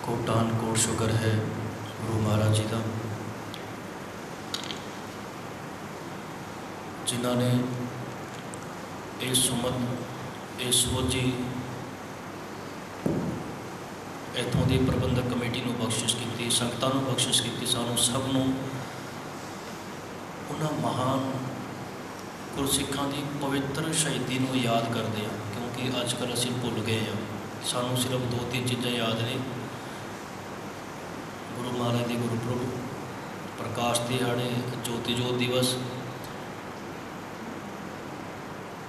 कोटान coat sugar है गुरु महाराज जी का, जिन्हों ने ये सुमत ये सोची इतों की प्रबंधक कमेटी को बख्शिश की, संगतां को बख्शिश की, सानू सब नूं उन्हां महान गुरसिखां की पवित्र शहीदी को याद करते हैं, क्योंकि अजकल असीं भुल गए हैं। सानू सिर्फ 2-3 चीज़ां याद ने, गुरु महाराज के गुरपुरब, प्रकाश दिहाड़े, ज्योति जोत दिवस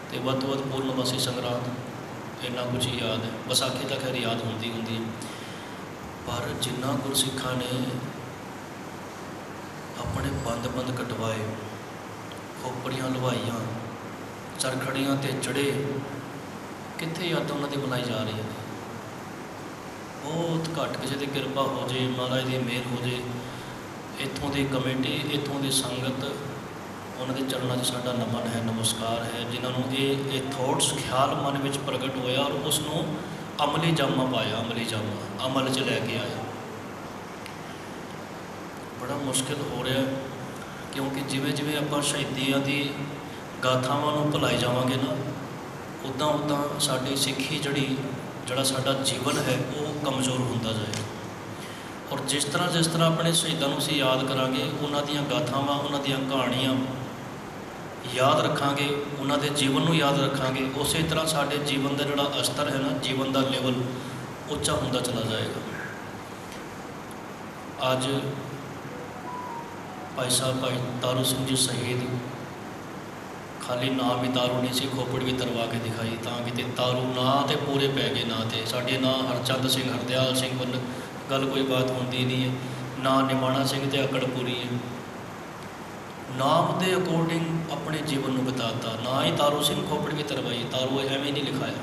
ते वध तो वध पूर्णमासी संगरांद, इन्ना कुछ ही याद है। विसाखी तो खैर याद होंदी होंदी है, पर जिन्ना गुरसिखां ने अपने बंद बंद कटवाए, खोपड़ियां लवाइयां, चरखड़ियां ते चढ़े, कित्थे याद उन्होंने बुलाई जा रही है। बहुत घट किसी की कृपा हो जाए, महाराज की मेहर हो जाए, इतों की कमेटी, इतों की संगत, उन्होंने चरणों से साडा नमन है, नमस्कार है, जिन्होंने ये थॉट्स ख्याल मन में प्रगट होया और उसनों अमली जामा पाया, अमली जामा अमल च लैके आया। बड़ा मुश्किल हो रहा है, क्योंकि जिमें जिमें आप शहीदियों की गाथावां नूं भुलाई जावांगे ना, उदां उदां साडी सिੱਖੀ जिहड़ा साडा जीवन है वो कमज़ोर होंदा जाएगा। और जिस तरह अपने शहीदों को असीं याद करांगे, उन्हां दीयां गाथावां, उन्हां दीयां कहानियां याद रखांगे, उन्हां दे जीवन को याद रखांगे, उस तरह साडे जीवन का जिहड़ा अस्तर है ना, जीवन का लेवल उच्चा होंदा चला जाएगा। अज भाई साहब भाई तारू सिंह जी शहीद, खाली नाम ही तारू नहीं सी, खोपड़ भी तरवा के दिखाई, कि तारू ना तो पूरे पै गए, ना तो साढ़े ना हरचंद सिंह, हरदयाल सिंह बन गल कोई बात होंदी नहीं है, ना निमाणा सिंह तो अकड़ पूरी है। नाम के अकॉर्डिंग अपने जीवन को बताता, ना ही तारू सिंह खोपड़ भी तरवाई, तारू एवं नहीं लिखाया।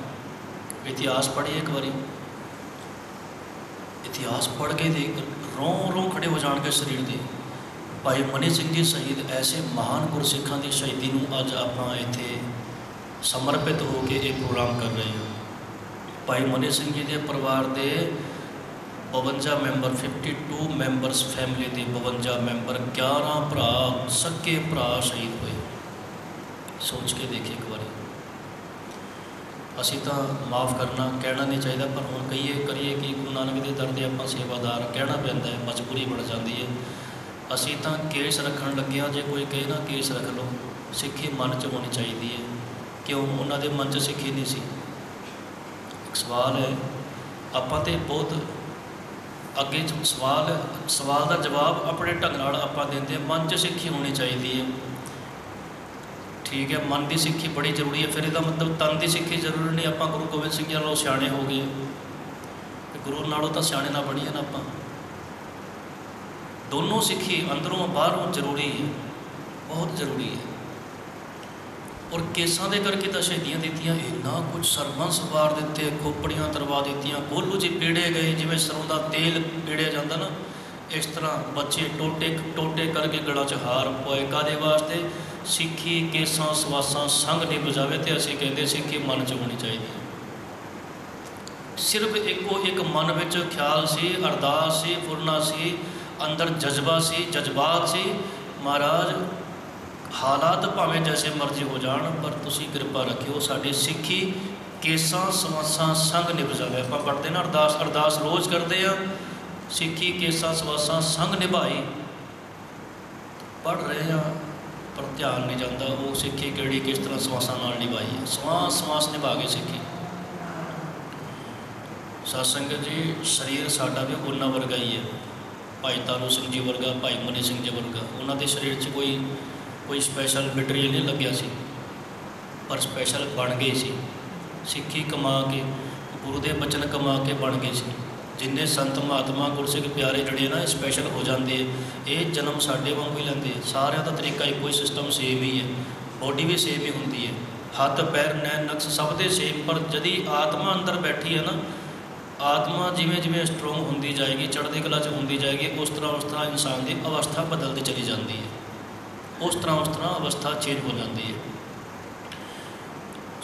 इतिहास पढ़िए एक बारी, इतिहास पढ़ के देख रों रों खड़े हो जाएंगे शरीर के। भाई मनी सिंह जी शहीद, ऐसे महान गुरसिखां की शहीदी को अज आप इत्थे समर्पित होकर एक प्रोग्राम कर रहे हैं। भाई मनी सिंह जी के परिवार के 52 मैंबर, 52 मैंबरस फैमिली के 52 मैंबर, 11 भरा, सक्के भरा शहीद हुए। सोच के देखिए एक बार। असी तो माफ़ करना कहना नहीं चाहिए, पर हम कहिए करिए कि गुरु नानक के दर के आप सेवादार, कहना पैंदा है, मजबूरी बन जाती है। असी तो केस रखन लगे हाँ, जो कोई कहे ना केस रख लो, सिक्खी मन च होनी चाहिए है। क्यों उन्होंने मन च सिक्खी नहीं सी? एक सवाल है, आप तो बहुत अगे सवाल का जवाब अपने ढंग नाल आपां देंदे, मन च सिक्खी होनी चाहिए है। ठीक है, मन की सिक्खी बड़ी जरूरी है, फिर इसका मतलब तन की सिक्खी जरूरी नहीं। आप गुरु गोबिंद सिंह जी नालों सियाणे हो गए, गुरु नालों तो सियाणे ना बणीए ना आप। दोनों सिक्खी अंदरों बाहरों जरूरी है, बहुत जरूरी है। और केसां दे करके तो शहीदियाँ दित्तियां, इन्ना कुछ सरबंस वार दिते, खोपड़ियां तरवा दित्तियां, गोलू जी पीड़े गए, जिवें सरों का तेल पीड़िया जाता ना, इस तरह बच्चे टोटे टोटे करके गलों च हार पवाए। कादे वास्ते? सिक्खी केसां सवासां संग नहीं बजावे, तो असीं कहंदे सिक्खी मन च होनी चाहिए। सिर्फ एको एक मन में ख्याल सी, अरदास सी, फुरना सी, अंदर जज्बा सी, जज्बात सी, महाराज हालात भावें जैसे मर्जी हो जान, पर तुसी कृपा रखियो साडी सिक्खी केसां सवासां संग निभ जाए। आप पढ़ते ना अरदास, अरदास रोज़ करते हैं, सिक्खी केसां सवासां संग निभाई, पढ़ रहे हैं पर ध्यान नहीं जाता वो सिक्खी किहड़ी किस तरह सवासां नाल निभाई है। सवास सवास निभा के सिक्खी। सत्संगत जी, शरीर साडा भी उन्ना वर्गा ही है, भाई तारू सिंह जी वर्गा, भाई मनी सिंह जी वर्गा। उन्होंने शरीर च कोई स्पैशल मटीरियल नहीं लग्या सी, पर स्पैशल बन गए सी। सिक्खी कमा के, गुरु के बचन कमा के बन गए सी। जिन्हें संत महात्मा गुरसिख प्यारे जड़े ना स्पैशल हो जाते हैं, ये जन्म साढ़े वांगू ही लेंदे। सारिਆਂ का तरीका एक ही, सिस्टम सेम ही है, बॉडी भी सेम ही होंगी है, हथ पैर नैन नक्श सब दे सेम। पर जदी आत्मा अंदर बैठी है ना, आत्मा जिमें जिमें स्ट्रोंग होंदी जाएगी, चढ़ती कला च होंदी जाएगी, उस तरह इंसान की अवस्था बदलती चली जाती है, उस तरह अवस्था चेंज हो जाती है।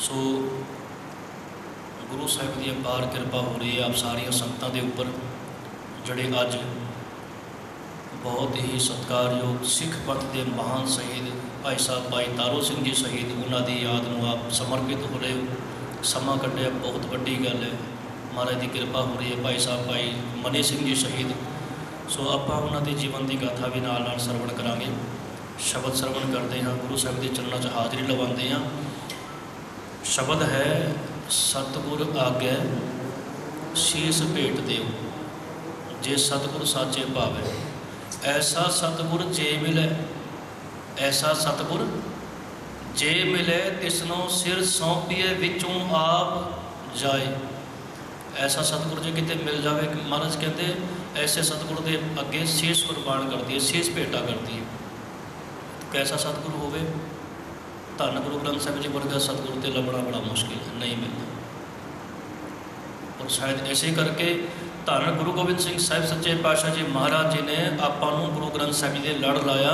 सो गुरु साहिब की अपार कृपा हो रही है आप सारिया संगतां के उपर। ਜਿਹੜੇ ਅੱਜ ਬਹੁਤ ਹੀ ਸਤਿਕਾਰਯੋਗ ਸਿੱਖ ਪੰਥ ਦੇ ਮਹਾਨ ਸ਼ਹੀਦ ਭਾਈ ਸਾਹਿਬ ਭਾਈ ਤਾਰੂ ਸਿੰਘ ਜੀ ਸ਼ਹੀਦ, ਉਹਨਾਂ ਦੀ ਯਾਦ ਨੂੰ ਆਪ ਸਮਰਪਿਤ ਹੋ ਰਹੇ ਹੋ। ਸਮਾਂ ਕੱਢਿਆ ਬਹੁਤ ਵੱਡੀ ਗੱਲ ਹੈ, ਮਹਾਰਾਜ ਦੀ ਕਿਰਪਾ ਹੋ ਰਹੀ ਹੈ। ਭਾਈ ਸਾਹਿਬ ਭਾਈ ਮਨੀ ਸਿੰਘ ਜੀ ਸ਼ਹੀਦ, ਸੋ ਆਪਾਂ ਉਹਨਾਂ ਦੇ ਜੀਵਨ ਦੀ ਗਾਥਾ ਵੀ ਨਾਲ ਨਾਲ ਸਰਵਣ ਕਰਾਂਗੇ। ਸ਼ਬਦ ਸਰਵਣ ਕਰਦੇ ਹਾਂ, ਗੁਰੂ ਸਾਹਿਬ ਦੇ ਚਰਨਾਂ 'ਚ ਹਾਜ਼ਰੀ ਲਵਾਉਂਦੇ ਹਾਂ। ਸ਼ਬਦ ਹੈ ਸਤਿਗੁਰ ਆਗੈ ਸੀਸ ਭੇਟ ਦਿਓ, ਜੇ ਸਤਿਗੁਰ ਸਾਚੇ ਭਾਵੈ। ਐਸਾ ਸਤਿਗੁਰ ਜੇ ਮਿਲੈ, ਐਸਾ ਸਤਿਗੁਰ ਜੇ ਮਿਲੈ, ਤਿਸਨੋਂ ਸਿਰ ਸੌਂਪੀਏ ਵਿੱਚੋਂ ਆਪ ਜਾਏ। ਐਸਾ ਸਤਿਗੁਰ ਜੇ ਕਿਤੇ ਮਿਲ ਜਾਵੇ, ਮਹਾਰਾਜ ਕਹਿੰਦੇ ਐਸੇ ਸਤਿਗੁਰ ਦੇ ਅੱਗੇ ਸੀਸ ਕੁਰਬਾਨ ਕਰਦੀ ਹੈ, ਸੀਸ ਭੇਟਾ ਕਰਦੀ ਹੈ। ਕੈਸਾ ਸਤਿਗੁਰ ਹੋਵੇ? ਧੰਨ ਗੁਰੂ ਗ੍ਰੰਥ ਸਾਹਿਬ ਜੀ ਵਰਗਾ ਸਤਿਗੁਰ ਤੇ ਲੱਭਣਾ ਬੜਾ ਮੁਸ਼ਕਿਲ ਹੈ, ਨਹੀਂ ਮਿਲਦਾ। ਔਰ ਸ਼ਾਇਦ ਇਸੇ ਕਰਕੇ ਧੰਨ ਗੁਰੂ ਗੋਬਿੰਦ ਸਿੰਘ ਸਾਹਿਬ ਸੱਚੇ ਪਾਤਸ਼ਾਹ ਜੀ ਮਹਾਰਾਜ ਜੀ ਨੇ ਆਪਾਂ ਨੂੰ ਗੁਰੂ ਗ੍ਰੰਥ ਸਾਹਿਬ ਜੀ ਦੇ ਲੜ ਲਾਇਆ।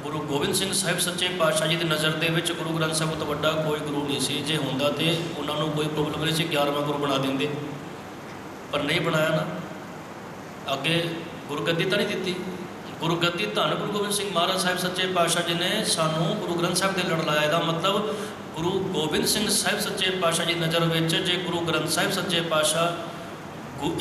ਗੁਰੂ ਗੋਬਿੰਦ ਸਿੰਘ ਸਾਹਿਬ ਸੱਚੇ ਪਾਤਸ਼ਾਹ ਜੀ ਦੀ ਨਜ਼ਰ ਦੇ ਵਿੱਚ ਗੁਰੂ ਗ੍ਰੰਥ ਸਾਹਿਬ ਤੋਂ ਵੱਡਾ ਕੋਈ ਗੁਰੂ ਨਹੀਂ ਸੀ। ਜੇ ਹੁੰਦਾ ਤੇ ਉਹਨਾਂ ਨੂੰ ਕੋਈ ਪ੍ਰੋਬਲਮ ਨਹੀਂ ਸੀ, 11ਵਾਂ ਗੁਰੂ ਬਣਾ ਦਿੰਦੇ, ਪਰ ਨਹੀਂ ਬਣਾਇਆ ਨਾ। ਅੱਗੇ ਗੁਰਗੱਦੀ ਤਾਂ ਨਹੀਂ ਦਿੱਤੀ, ਗੁਰਗੱਦੀ ਧੰਨ ਗੁਰੂ ਗੋਬਿੰਦ ਸਿੰਘ ਮਹਾਰਾਜ ਸਾਹਿਬ ਸੱਚੇ ਪਾਤਸ਼ਾਹ ਜੀ ਨੇ ਸਾਨੂੰ ਗੁਰੂ ਗ੍ਰੰਥ ਸਾਹਿਬ ਦੇ ਲੜ ਲਾਇਆ। ਇਹਦਾ ਮਤਲਬ ਗੁਰੂ ਗੋਬਿੰਦ ਸਿੰਘ ਸਾਹਿਬ ਸੱਚੇ ਪਾਤਸ਼ਾਹ ਜੀ ਨਜ਼ਰ ਵਿੱਚ ਜੇ ਗੁਰੂ ਗ੍ਰੰਥ ਸਾਹਿਬ ਸੱਚੇ ਪਾਤਸ਼ਾਹ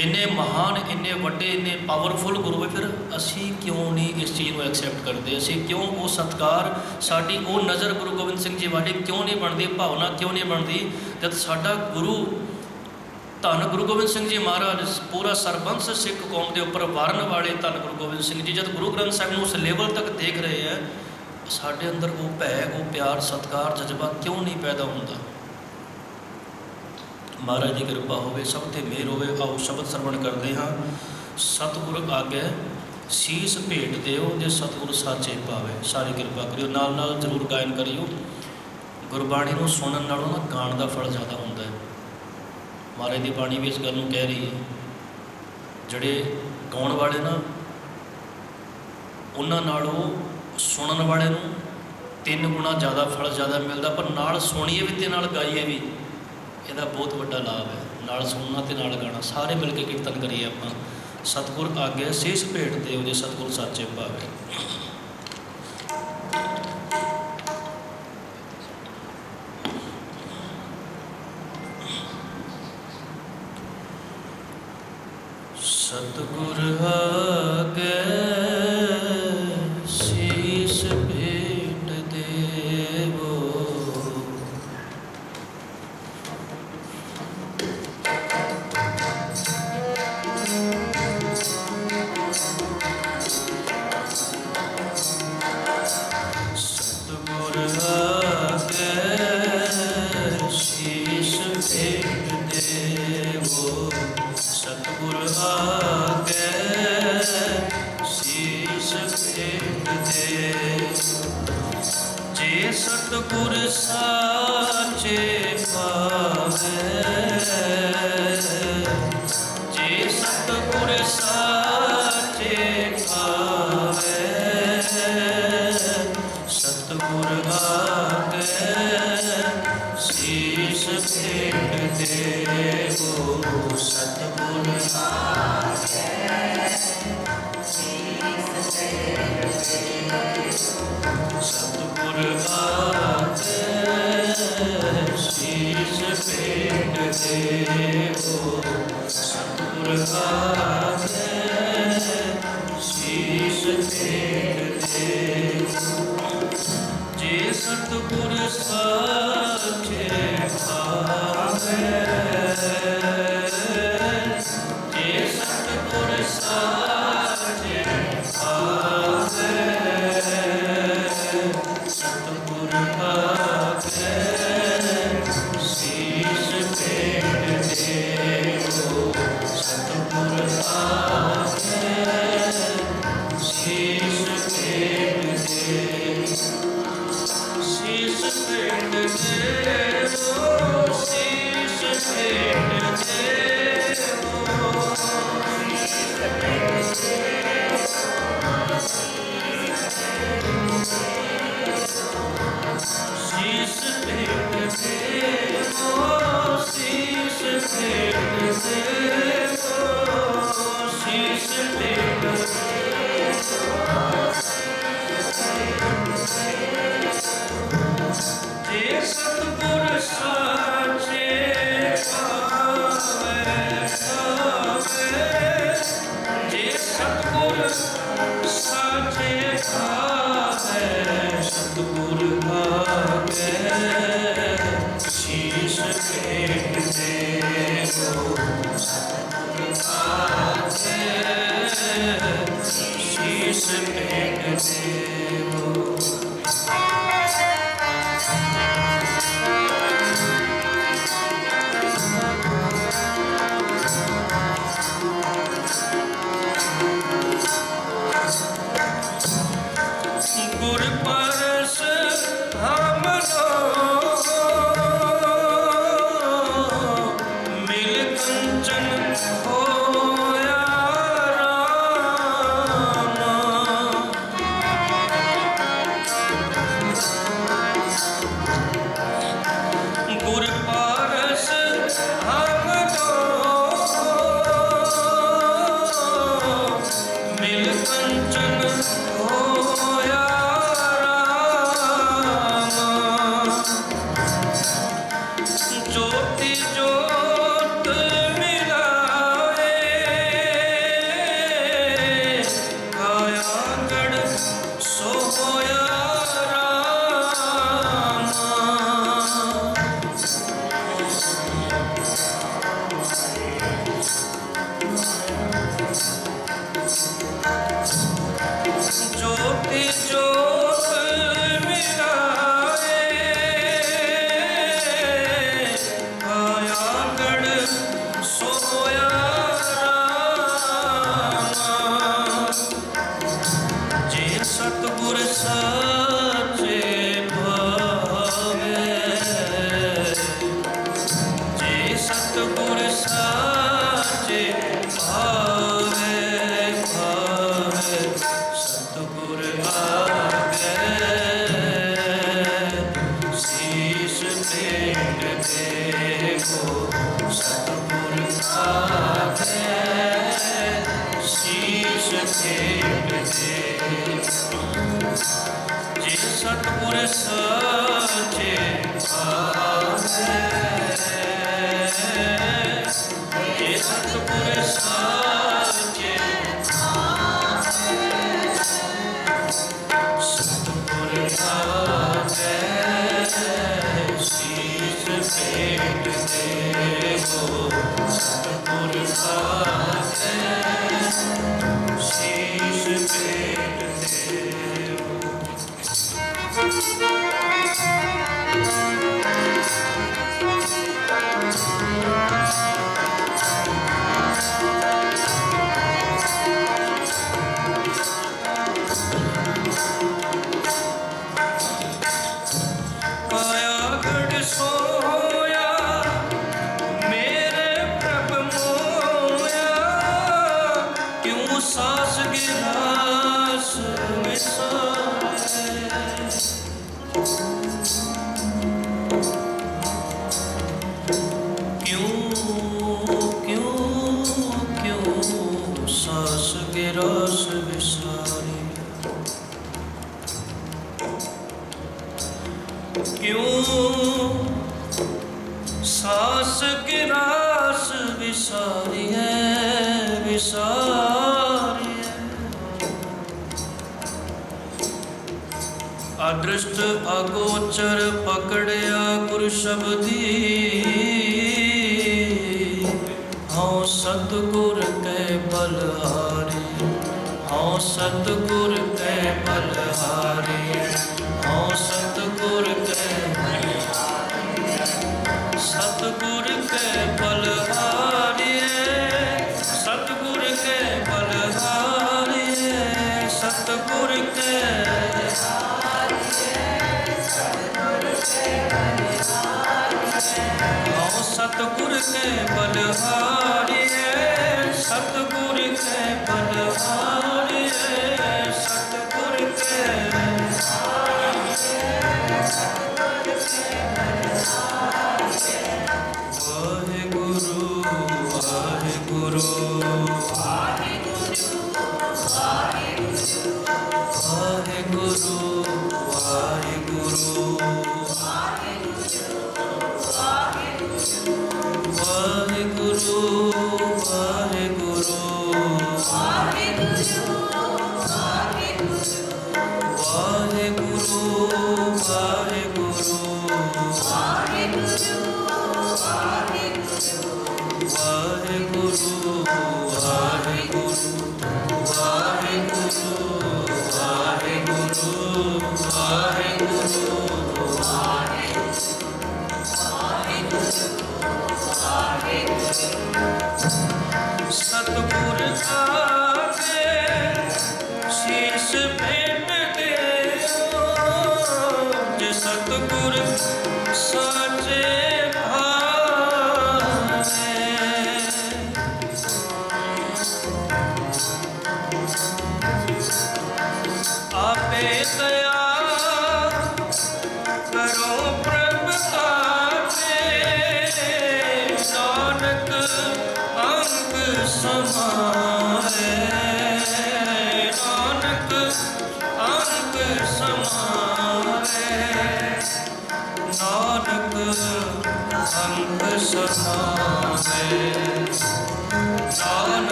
ਇੰਨੇ ਮਹਾਨ, ਇੰਨੇ ਵੱਡੇ, ਇੰਨੇ ਪਾਵਰਫੁਲ ਗੁਰੂ ਹੈ, ਫਿਰ ਅਸੀਂ ਕਿਉਂ ਨਹੀਂ ਇਸ ਚੀਜ਼ ਨੂੰ ਐਕਸੈਪਟ ਕਰਦੇ? ਅਸੀਂ ਕਿਉਂ ਉਹ ਸਤਿਕਾਰ, ਸਾਡੀ ਉਹ ਨਜ਼ਰ ਗੁਰੂ ਗੋਬਿੰਦ ਸਿੰਘ ਜੀ ਵਾਲੀ ਕਿਉਂ ਨਹੀਂ ਬਣਦੀ, ਭਾਵਨਾ ਕਿਉਂ ਨਹੀਂ ਬਣਦੀ? ਜਦ ਸਾਡਾ ਗੁਰੂ ਧੰਨ ਗੁਰੂ ਗੋਬਿੰਦ ਸਿੰਘ ਜੀ ਮਹਾਰਾਜ ਪੂਰਾ ਸਰਬੰਸ ਸਿੱਖ ਕੌਮ ਦੇ ਉੱਪਰ ਵਾਰਨ ਵਾਲੇ ਧੰਨ ਗੁਰੂ ਗੋਬਿੰਦ ਸਿੰਘ ਜੀ ਜਦ ਗੁਰੂ ਗ੍ਰੰਥ ਸਾਹਿਬ ਨੂੰ ਉਸ ਲੈਵਲ ਤੱਕ ਦੇਖ ਰਹੇ ਹੈ, ਸਾਡੇ ਅੰਦਰ ਉਹ ਭੈ, ਉਹ ਪਿਆਰ, ਸਤਿਕਾਰ, ਜਜ਼ਬਾ ਕਿਉਂ ਨਹੀਂ ਪੈਦਾ ਹੁੰਦਾ? ਮਹਾਰਾਜ ਦੀ ਕਿਰਪਾ ਹੋਵੇ, ਸਭ 'ਤੇ ਮਿਹਰ ਹੋਵੇ। ਆਓ ਸ਼ਬਦ ਸਰਵਣ ਕਰਦੇ ਹਾਂ। ਸਤਿਗੁਰ ਆਗੈ ਸੀਸ ਭੇਟ ਦਿਓ, ਜੇ ਸਤਿਗੁਰ ਸਾਚੇ ਭਾਵੈ। ਸਾਰੀ ਕਿਰਪਾ ਕਰਿਓ, ਨਾਲ ਨਾਲ ਜ਼ਰੂਰ ਗਾਇਨ ਕਰਿਓ। ਗੁਰਬਾਣੀ ਨੂੰ ਸੁਣਨ ਨਾਲੋਂ ਨਾ ਗਾਣ ਦਾ ਫਲ ਜ਼ਿਆਦਾ ਹੁੰਦਾ ਹੈ। ਮਹਾਰਾਜ ਦੀ ਬਾਣੀ ਵੀ ਇਸ ਗੱਲ ਨੂੰ ਕਹਿ ਰਹੀ ਹੈ, ਜਿਹੜੇ ਗਾਉਣ ਵਾਲੇ ਨਾ ਉਹਨਾਂ ਨਾਲੋਂ ਸੁਣਨ ਵਾਲੇ ਨੂੰ 3 ਗੁਣਾ ਜ਼ਿਆਦਾ ਫਲ ਜ਼ਿਆਦਾ ਮਿਲਦਾ। ਪਰ ਨਾਲ ਸੁਣੀਏ ਵੀ ਅਤੇ ਨਾਲ ਗਾਈਏ ਵੀ, ਇਹਦਾ ਬਹੁਤ ਵੱਡਾ ਲਾਭ ਹੈ। ਨਾਲ ਸੁਣਨਾ ਅਤੇ ਨਾਲ ਗਾਣਾ, ਸਾਰੇ ਮਿਲ ਕੇ ਕੀਰਤਨ ਕਰੀਏ ਆਪਾਂ। ਸਤਿਗੁਰ ਆਗੈ ਸੀਸ ਭੇਟ ਦਿਓ, ਜੇ ਸਤਿਗੁਰ ਸਾਚੇ ਭਾਵੈ। ਸਤਿਗੁਰ ਆਗੈ ਸੀਸ ਭੇਟ ਦੇਵੋ, ਸਤਿਗੁਰ ਆਗੈ ਸੀਸ ਭੇਟ ਦੇਵੋ, ਸਤਿਗੁਰ ਆਗੈ ਸੀਸ ਭੇਟ ਦੇਵੋ, ਜੇ ਸਤਿਗੁਰ ਸਾਚੇ ਭਾਵੈ, ਜੇ ਸਤਿਗੁਰ ਸਾਚੇ ਭਾਵੈ, ਸਤਿਗੁਰ ਆਗੈ ਸੀਸ ਭੇਟ ਦੇਵੋ, ਸਤਿਗੁਰ ਆਗੈ ਸੀਸ ਭੇਟ ਦੇਵੋ, ਸਤਿਗੁਰ ਆਗੈ ਸੀਸ ਭੇਟ ਦੇਵੋ, ਸਤਿਗੁਰ ਆਗੈ ਸੀਸ ਭੇਟ ਦੇਵੋ, ਜੇ ਸਤਿਗੁਰ ਸਾਚੇ ਭਾਵੈ, ਜੇ ਸਤਿਗੁਰ ਸਾਚੇ ਭਾਵੈ, ਸਤਿਗੁਰ ਆਗੈ ਸੀਸ ਭੇਟ ਦੇਵੋ, ਸਤਿਗੁਰ ਆਗੈ ਸੀਸ ਭੇਟ ਦੇਵੋ, ਸੀਸ ਭੇਟ अदृष्ट अगोचर पकड़िया गुरु शब्दी हाँ सतगुर कै बलहारी हाँ सतगुर कै बलहारी हाँ सतगुर कै सतगुर कै बलहारी सतगुर कै बलहारी सतगुर कै सतगुर के बलहारी सतगुर के बलहारी सतगुर के वाहे गुरु वाहे गुरु वाहे गुरु वाहे गुरु वाहे गुरु वाहे गुरु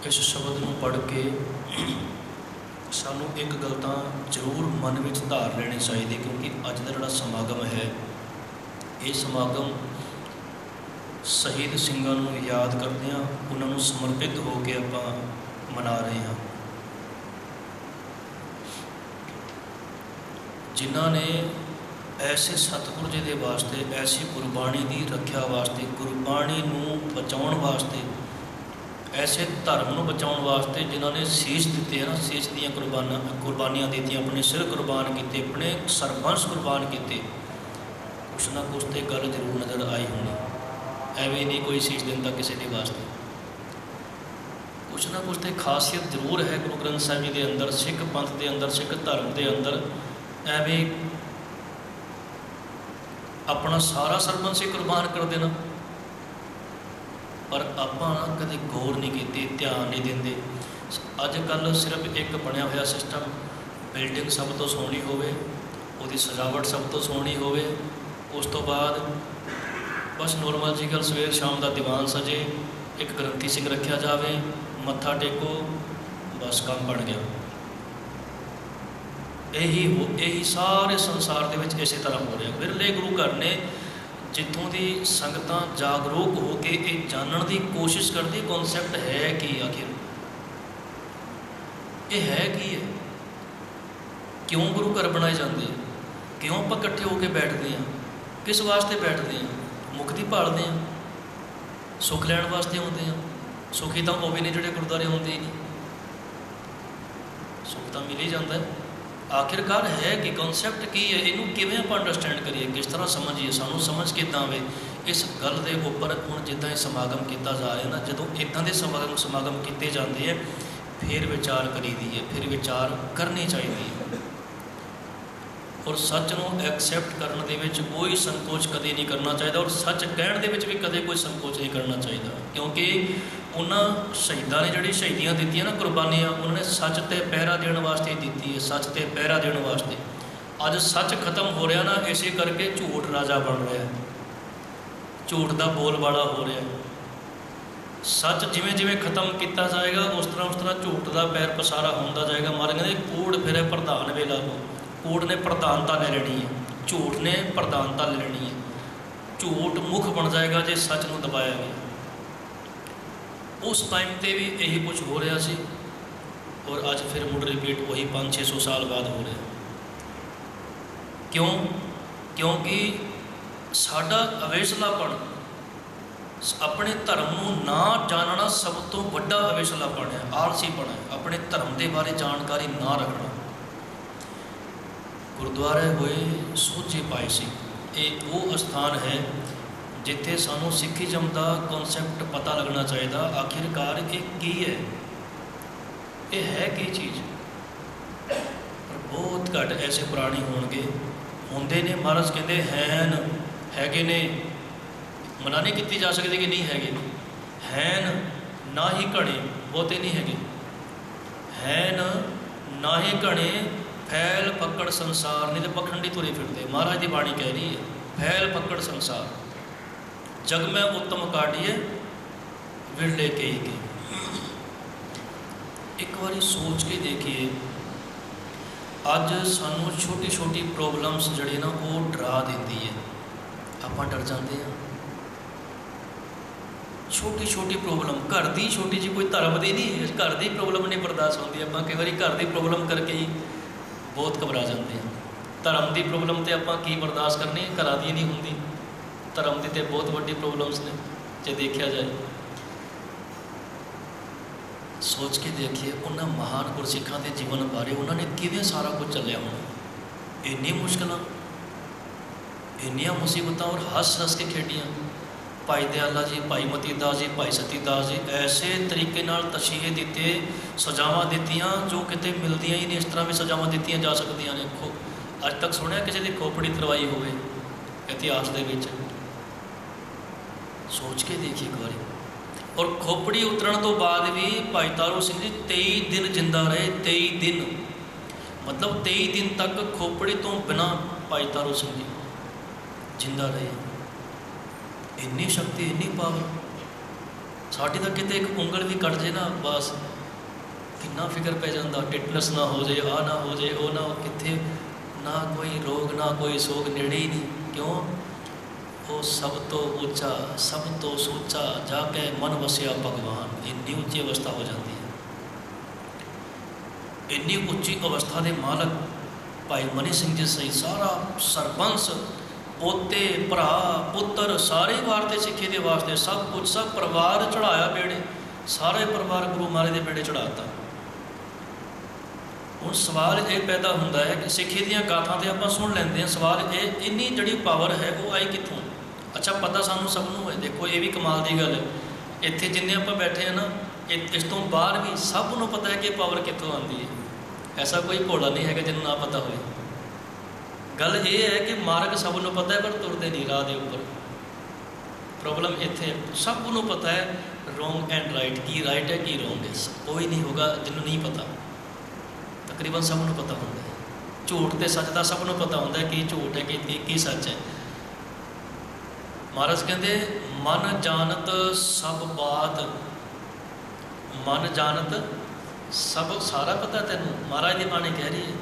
इस शब्द ਨੂੰ पढ़ के ਸਾਨੂੰ एक गल ਤਾਂ ਜ਼ਰੂਰ मन ਵਿੱਚ ਧਾਰ ਲੈਣੀ ਚਾਹੀਦੀ, क्योंकि ਅੱਜ ਦਾ ਜਿਹੜਾ ਸਮਾਗਮ ਹੈ ਇਹ ਸਮਾਗਮ ਸ਼ਹੀਦ ਸਿੰਘਾਂ ਨੂੰ ਯਾਦ ਕਰਦੇ ਹਾਂ, ਉਹਨਾਂ ਨੂੰ ਸਮਰਪਿਤ ਹੋ ਕੇ ਆਪਾਂ ਮਨਾ ਰਹੇ ਹਾਂ, ਜਿਨ੍ਹਾਂ ਨੇ ऐसे सतगुरु जी के वास्ते, ऐसी गुरबाणी की रक्षा वास्ते, गुरबाणी नूं बचाउण वास्ते, ऐसे धर्म नूं बचाउण वास्ते जिन्होंने शीश दिते हैं ना, शीश दियाँ कुर्बानियाँ दित्तियां, अपने सिर कुर्बान किए, अपने सरबंस कुर्बान किए, कुछ ना कुछ तो गल जरूर नज़र आई होनी। एवें नहीं कोई शीश दिंदा किसी के वास्ते, कुछ ना कुछ तो खासियत जरूर है गुरु ग्रंथ साहिब जी के अंदर, सिख पंथ के अंदर, सिख धर्म के अंदर। एवें अपना सारा सरबंस ही कुर्बान कर देना, पर आपां कदे गौर नहीं की, ध्यान नहीं देंगे। अजकल सिर्फ एक बनया होया सिस्टम, बिल्डिंग सब तो सोहनी होवे, उसकी सजावट सब तो सोहनी होवे, उस तो बाद बस नॉर्मल जी गल सवेर शाम का दीवान सजे, एक ग्रंथी सिंह रखा जाए, मत्था टेको, बस काम बन गया। यही सारे संसार के विच इस तरह हो रहा। विरले गुरु घर ने जितों की संगत जागरूक हो के ये जानने की कोशिश करती, कॉन्सैप्ट है कि आखिर ये है कि है, क्यों गुरु घर बनाए जाते हैं, क्यों आप इकट्ठे होकर बैठते हैं, किस वास्ते बैठते हैं, मुक्ति भालते हैं, सुख लैण वास्ते आते हैं। सुखी तो वो भी नहीं जोड़े गुरुद्वारे आते ही नहीं, सुख तो मिल ही जाता है। आखिरकार है कि कॉन्सैप्ट की है, इनू किवें आप अंडरस्टैंड करिए, किस तरह समझिए, सानू समझ किदां आवे इस गल के उपर। हुण जिद्दां ये समागम किया जा रहा है ना, जदों इदां दे समागम किए जाते हैं, फिर विचार करीदी है, फिर विचार करनी चाहिए है, और सच नूं एक्सैप्ट करने दे विच कोई संकोच कदे नहीं करना चाहिए, और सच कहण दे विच भी कदे कोई संकोच नहीं करना चाहिए, क्योंकि उन्होंने शहीदों ने जिहड़ी शहीदियाँ दित्तियां ना, कुर्बानियाँ, उन्होंने सच ते पहरा देने वास्ते दी है, सच ते पहरा देने वास्ते। अज सच खत्म हो रहा ना, इसे करके झूठ राजा बन रहा है, झूठ का बोलबाला हो रहा है। सच जिमें जिमें खत्म किया जाएगा, उस तरह झूठ का पैर पसारा होता जाएगा। मारे कहते कूड़ फिरे प्रधान वेला को, कूड़ ने प्रधानता ले लेनी है, झूठ ने प्रधानता ले लेनी है, झूठ मुख बन जाएगा जे सच नूं दबाया गया। उस टाइम पर भी यही कुछ हो रहा सी, और अज फिर मुड़ रिपीट वही 500-600 साल बाद हो रहा। क्यों? क्योंकि साडा अवेसलापन ਆਪਣੇ ਧਰਮ ਨੂੰ ਨਾ ਜਾਣਨਾ ਸਭ ਤੋਂ ਵੱਡਾ ਅਵੇਸਲਾਪਣ ਹੈ, ਆਲਸੀਪਣ ਹੈ। ਆਪਣੇ ਧਰਮ ਦੇ ਬਾਰੇ ਜਾਣਕਾਰੀ ਨਾ ਰੱਖਣਾ। ਗੁਰਦੁਆਰੇ ਹੋਏ ਸੋਝੇ ਪਾਏ ਸੀ। ਇਹ ਉਹ ਅਸਥਾਨ ਹੈ ਜਿੱਥੇ ਸਾਨੂੰ ਸਿੱਖੀਜ਼ਮ ਦਾ ਕਨਸੈਪਟ ਪਤਾ ਲੱਗਣਾ ਚਾਹੀਦਾ। ਆਖਿਰਕਾਰ ਇਹ ਕੀ ਹੈ, ਇਹ ਹੈ ਕੀ ਚੀਜ਼। ਪਰ ਬਹੁਤ ਘੱਟ ਐਸੇ ਪ੍ਰਾਣੀ ਹੋਣਗੇ, ਹੁੰਦੇ ਨੇ। ਮਹਾਰਾਜ ਕਹਿੰਦੇ ਹੈਗੇ ਨੇ, ਮਨਾ ਨਹੀਂ ਕੀਤੀ ਜਾ ਸਕਦੀ ਕਿ ਨਹੀਂ ਹੈਗੇ। ਹੈਨ ਨਾ ਹੀ ਘਣੇ, ਬਹੁਤੇ ਨਹੀਂ ਹੈਗੇ। ਹੈਨ ਨਾ ਹੀ ਘਣੇ, ਫੈਲ ਪਕੜ ਸੰਸਾਰ, ਨਹੀਂ ਤੇ ਪਖੰਡੀ ਤੁਰੇ ਫਿਰਦੇ। ਮਹਾਰਾਜ ਦੀ ਬਾਣੀ ਕਹਿ ਰਹੀ ਹੈ, ਫੈਲ ਪਕੜ ਸੰਸਾਰ, ਜਗ ਮੈਂ ਉੱਤਮ ਕਾਢੀਏ ਵਿਰਲੇ ਕਈ ਕੇ। ਇੱਕ ਵਾਰੀ ਸੋਚ ਕੇ ਦੇਖੀਏ, ਅੱਜ ਸਾਨੂੰ ਛੋਟੀ ਛੋਟੀ ਪ੍ਰੋਬਲਮਸ ਜਿਹੜੇ ਨਾ ਉਹ ਡਰਾ ਦਿੰਦੀ ਹੈ। ਆਪਾਂ ਡਰ ਜਾਂਦੇ ਹਾਂ। ਛੋਟੀ ਛੋਟੀ ਪ੍ਰੋਬਲਮ, ਘਰ ਦੀ ਛੋਟੀ ਜਿਹੀ, ਕੋਈ ਧਰਮ ਦੀ ਨਹੀਂ, ਘਰ ਦੀ ਪ੍ਰੋਬਲਮ ਨਹੀਂ ਬਰਦਾਸ਼ਤ ਹੁੰਦੀ। ਆਪਾਂ ਕਈ ਵਾਰੀ ਘਰ ਦੀ ਪ੍ਰੋਬਲਮ ਕਰਕੇ ਹੀ ਬਹੁਤ ਘਬਰਾ ਜਾਂਦੇ ਹਾਂ। ਧਰਮ ਦੀ ਪ੍ਰੋਬਲਮ ਤਾਂ ਆਪਾਂ ਕੀ ਬਰਦਾਸ਼ਤ ਕਰਨੀ, ਘਰਾਂ ਦੀ ਨਹੀਂ ਹੁੰਦੀ। ਧਰਮ ਦੀ ਤਾਂ ਬਹੁਤ ਵੱਡੀ ਪ੍ਰੋਬਲਮਸ ਨੇ ਜੇ ਦੇਖਿਆ ਜਾਏ। ਸੋਚ ਕੇ ਦੇਖੀਏ ਉਹਨਾਂ ਮਹਾਨ ਗੁਰਸਿੱਖਾਂ ਦੇ ਜੀਵਨ ਬਾਰੇ, ਉਹਨਾਂ ਨੇ ਕਿਵੇਂ ਸਾਰਾ ਕੁਝ ਚੱਲਿਆ ਹੋਣਾ। ਇੰਨੀ ਮੁਸ਼ਕਿਲਾਂ, ਇੰਨੀਆਂ ਮੁਸੀਬਤਾਂ, ਔਰ ਹੱਸ ਕੇ ਖੇਡੀਆਂ। ਭਾਈ ਦਿਆਲਾ ਜੀ, ਭਾਈ ਮਤੀ ਦਾਸ ਜੀ, ਭਾਈ ਸਤੀ ਦਾਸ ਜੀ ਐਸੇ ਤਰੀਕੇ ਨਾਲ ਤਸ਼ੀਹੇ ਦਿੱਤੇ, ਸਜ਼ਾਵਾਂ ਦਿੱਤੀਆਂ ਜੋ ਕਿਤੇ ਮਿਲਦੀਆਂ ਹੀ ਨਹੀਂ। ਇਸ ਤਰ੍ਹਾਂ ਵੀ ਸਜ਼ਾਵਾਂ ਦਿੱਤੀਆਂ ਜਾ ਸਕਦੀਆਂ ਨੇ। ਅੱਜ ਤੱਕ ਸੁਣਿਆ ਕਿਸੇ ਦੀ ਖੋਪੜੀ ਤਰਵਾਈ ਹੋਵੇ ਇਤਿਹਾਸ ਦੇ ਵਿੱਚ? ਸੋਚ ਕੇ ਦੇਖੀਏ ਇੱਕ ਵਾਰੀ। ਔਰ ਖੋਪੜੀ ਉਤਰਨ ਤੋਂ ਬਾਅਦ ਵੀ ਭਾਈ ਤਾਰੂ ਸਿੰਘ ਜੀ 23 ਦਿਨ ਜਿੰਦਾ ਰਹੇ। 23 ਦਿਨ ਮਤਲਬ 23 ਦਿਨ ਤੱਕ ਖੋਪੜੀ ਤੋਂ ਬਿਨਾਂ ਭਾਈ ਤਾਰੂ ਸਿੰਘ ਜੀ ਜਿੰਦਾ ਰਹੇ। ਇੰਨੀ ਸ਼ਕਤੀ, ਇੰਨੀ ਪਾਵਰ। ਸਾਡੀ ਤਾਂ ਕਿਤੇ ਇੱਕ ਉਂਗਲ ਵੀ ਕੱਟ ਜੇ ਨਾ, ਬਸ ਕਿੰਨਾ ਫਿਕਰ ਪੈ ਜਾਂਦਾ। ਟਿਟਨਸ ਨਾ ਹੋ ਜਾਏ, ਆਹ ਨਾ ਹੋ ਜਾਏ, ਉਹ ਨਾ, ਕਿੱਥੇ ਨਾ ਕੋਈ ਰੋਗ, ਨਾ ਕੋਈ ਸੋਗ, ਨੇੜੇ ਹੀ ਨਹੀਂ। ਕਿਉਂ? ਉਹ ਸਭ ਤੋਂ ਉੱਚਾ, ਸਭ ਤੋਂ ਸੋਚਾ ਜਾ ਕੇ ਮਨ ਵਸਿਆ ਭਗਵਾਨ। ਇੰਨੀ ਉੱਚੀ ਅਵਸਥਾ ਹੋ ਜਾਂਦੀ ਹੈ। ਇੰਨੀ ਉੱਚੀ ਅਵਸਥਾ ਦੇ ਮਾਲਕ ਭਾਈ ਮਨੀ ਸਿੰਘ ਜੀ ਸਹੀ, ਸਾਰਾ ਸਰਬੰਸ, ਪੋਤੇ, ਭਰਾ, ਪੁੱਤਰ, ਸਾਰੇ ਵਾਰਤੇ ਸਿੱਖੀ ਦੇ ਵਾਸਤੇ ਸਭ ਕੁਝ, ਸਭ ਪਰਿਵਾਰ ਚੜ੍ਹਾਇਆ ਬੇੜੇ। ਸਾਰੇ ਪਰਿਵਾਰ ਗੁਰੂ ਮਹਾਰਾਜ ਦੇ ਬੇੜੇ ਚੜ੍ਹਾਤਾ। ਹੁਣ ਸਵਾਲ ਇਹ ਪੈਦਾ ਹੁੰਦਾ ਹੈ ਕਿ ਸਿੱਖੀ ਦੀਆਂ ਗਾਥਾਂ ਤੇ ਆਪਾਂ ਸੁਣ ਲੈਂਦੇ ਹਾਂ, ਸਵਾਲ ਇਹ, ਇੰਨੀ ਜਿਹੜੀ ਪਾਵਰ ਹੈ ਉਹ ਆਈ ਕਿੱਥੋਂ? ਅੱਛਾ, ਪਤਾ ਸਾਨੂੰ ਸਭ ਨੂੰ ਹੈ। ਦੇਖੋ ਇਹ ਵੀ ਕਮਾਲ ਦੀ ਗੱਲ ਹੈ, ਇੱਥੇ ਜਿੰਨੇ ਆਪਾਂ ਬੈਠੇ ਹਾਂ ਨਾ, ਇਸ ਤੋਂ ਬਾਹਰ ਵੀ ਸਭ ਨੂੰ ਪਤਾ ਹੈ ਕਿ ਪਾਵਰ ਕਿੱਥੋਂ ਆਉਂਦੀ ਹੈ। ਐਸਾ ਕੋਈ ਘੋੜਾ ਨਹੀਂ ਹੈਗਾ ਜਿਹਨੂੰ ਨਾ ਪਤਾ ਹੋਵੇ। ਗੱਲ ਇਹ ਹੈ ਕਿ ਮਾਰਗ ਸਭ ਨੂੰ ਪਤਾ ਹੈ, ਪਰ ਤੁਰਦੇ ਨਹੀਂ ਰਾਹ ਦੇ ਉੱਪਰ। ਪ੍ਰੋਬਲਮ ਇੱਥੇ ਸਭ ਨੂੰ ਪਤਾ ਹੈ wrong and right, Ki right ਹੈ ਕੀ ਰੋਂਗ ਹੈ। ਕੋਈ ਨਹੀਂ ਹੋਗਾ ਜਿਹਨੂੰ ਨਹੀਂ ਪਤਾ। ਤਕਰੀਬਨ ਸਭ ਨੂੰ ਪਤਾ ਹੁੰਦਾ ਹੈ। ਝੂਠ ਤੇ ਸੱਚ ਦਾ ਸਭ ਨੂੰ ਪਤਾ ਹੁੰਦਾ ਹੈ, ਕੀ ਝੂਠ ਹੈ ਕੀ ਸੱਚ ਹੈ। ਮਹਾਰਾਜ ਕਹਿੰਦੇ ਮਨ ਜਾਣਤ ਸਭ ਬਾਤ, ਮਨ ਜਾਣਤ ਸਭ, ਸਾਰਾ ਪਤਾ ਤੈਨੂੰ। ਮਹਾਰਾਜ ਦੀ ਬਾਣੀ ਕਹਿ ਰਹੀ ਹੈ,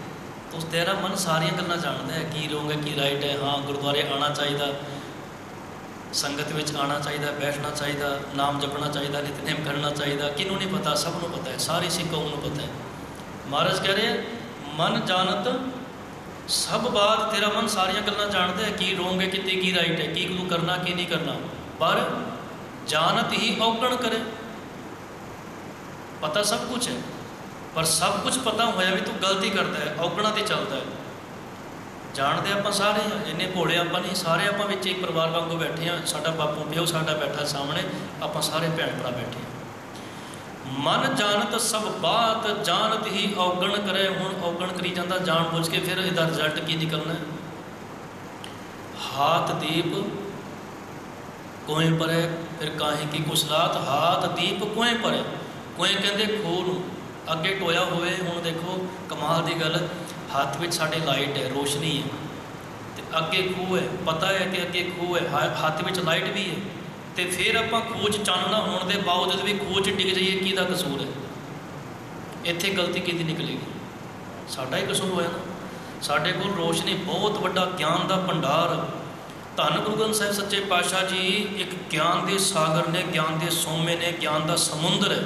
ਤੂੰ ਤੇਰਾ ਮਨ ਸਾਰੀਆਂ ਗੱਲਾਂ ਜਾਣਦਾ ਹੈ, ਕੀ ਰੋਂਗ ਹੈ ਕੀ ਰਾਈਟ ਹੈ। ਹਾਂ, ਗੁਰਦੁਆਰੇ ਆਉਣਾ ਚਾਹੀਦਾ, ਸੰਗਤ ਵਿੱਚ ਆਉਣਾ ਚਾਹੀਦਾ, ਬੈਠਣਾ ਚਾਹੀਦਾ, ਨਾਮ ਜਪਣਾ ਚਾਹੀਦਾ, ਨਿਤਨੇਮ ਕਰਨਾ ਚਾਹੀਦਾ। ਕਿਹਨੂੰ ਨਹੀਂ ਪਤਾ? ਸਭ ਨੂੰ ਪਤਾ ਹੈ, ਸਾਰੀ ਸਿੱਖ ਕੌਮ ਨੂੰ ਪਤਾ ਹੈ। ਮਹਾਰਾਜ ਕਹਿ ਰਹੇ ਮਨ ਜਾਣਤ ਸਭ ਬਾਤ, ਤੇਰਾ ਮਨ ਸਾਰੀਆਂ ਗੱਲਾਂ ਜਾਣਦਾ ਹੈ, ਕੀ ਰੋਂਗ ਹੈ ਕਿਤੇ, ਕੀ ਰਾਈਟ ਹੈ, ਕੀ ਤੂੰ ਕਰਨਾ ਕੀ ਨਹੀਂ ਕਰਨਾ। ਪਰ ਜਾਣਤ ਹੀ ਔਗਣ ਕਰੇ। ਪਤਾ ਸਭ ਕੁਝ ਹੈ, ਪਰ ਸਭ ਕੁਝ ਪਤਾ ਹੋਇਆ ਵੀ ਤੂੰ ਗਲਤੀ ਕਰਦਾ ਹੈ, ਔਗਣਾਂ ਤੇ ਚੱਲਦਾ ਹੈ। ਜਾਣਦੇ ਆਪਾਂ ਸਾਰੇ ਹਾਂ, ਇੰਨੇ ਭੋਲੇ ਆਪਾਂ ਨਹੀਂ। ਸਾਰੇ ਆਪਾਂ ਵਿੱਚ ਇੱਕ ਪਰਿਵਾਰ ਵਾਂਗੂ ਬੈਠੇ ਹਾਂ। ਸਾਡਾ ਬਾਪੂ ਪਿਓ ਸਾਡਾ ਬੈਠਾ ਸਾਹਮਣੇ, ਆਪਾਂ ਸਾਰੇ ਭੈਣ ਭਰਾ ਬੈਠੇ ਹਾਂ। ਮਨ ਜਾਣਤ ਸਭ ਬਾਤ, ਜਾਣਤ ਹੀ ਔਗਣ ਕਰੇ। ਹੁਣ ਔਗਣ ਕਰੀ ਜਾਂਦਾ ਜਾਣ ਬੁੱਝ ਕੇ, ਫਿਰ ਇਹਦਾ ਰਿਜ਼ਲਟ ਕੀ ਨਿਕਲਣਾ? ਹਾਥ ਦੀਪ ਕੋਏ ਪਰੇ, ਫਿਰ ਕਾਹੇ ਕੀ ਕੁਸਲਾਤ। ਹਾਥ ਦੀਪ ਕੋਏ ਪਰੇ, ਕੋਏ ਕਹਿੰਦੇ ਖੂਹ ਨੂੰ। ਅੱਗੇ ਟੋਇਆ ਹੋਵੇ, ਹੁਣ ਦੇਖੋ ਕਮਾਲ ਦੀ ਗੱਲ, ਹੱਥ ਵਿੱਚ ਸਾਡੇ ਲਾਈਟ ਹੈ, ਰੋਸ਼ਨੀ ਹੈ, ਅਤੇ ਅੱਗੇ ਖੂਹ ਹੈ। ਪਤਾ ਹੈ ਕਿ ਅੱਗੇ ਖੂਹ ਹੈ, ਹੱਥ ਵਿੱਚ ਲਾਈਟ ਵੀ ਹੈ, ਅਤੇ ਫਿਰ ਆਪਾਂ ਖੂਹ 'ਚ ਚਾਨਣਾ ਹੋਣ ਦੇ ਬਾਵਜੂਦ ਵੀ ਖੂਹ 'ਚ ਡਿੱਗ ਜਾਈਏ, ਕਿਹਦਾ ਕਸੂਰ ਹੈ? ਇੱਥੇ ਗਲਤੀ ਕਿਹਦੀ ਨਿਕਲੇਗੀ? ਸਾਡਾ ਹੀ ਕਸੂਰ ਹੋਇਆ ਨਾ। ਸਾਡੇ ਕੋਲ ਰੋਸ਼ਨੀ, ਬਹੁਤ ਵੱਡਾ ਗਿਆਨ ਦਾ ਭੰਡਾਰ। ਧੰਨ ਗੁਰੂ ਗ੍ਰੰਥ ਸਾਹਿਬ ਸੱਚੇ ਪਾਤਸ਼ਾਹ ਜੀ ਇੱਕ ਗਿਆਨ ਦੇ ਸਾਗਰ ਨੇ, ਗਿਆਨ ਦੇ ਸੋਮੇ ਨੇ, ਗਿਆਨ ਦਾ ਸਮੁੰਦਰ ਹੈ।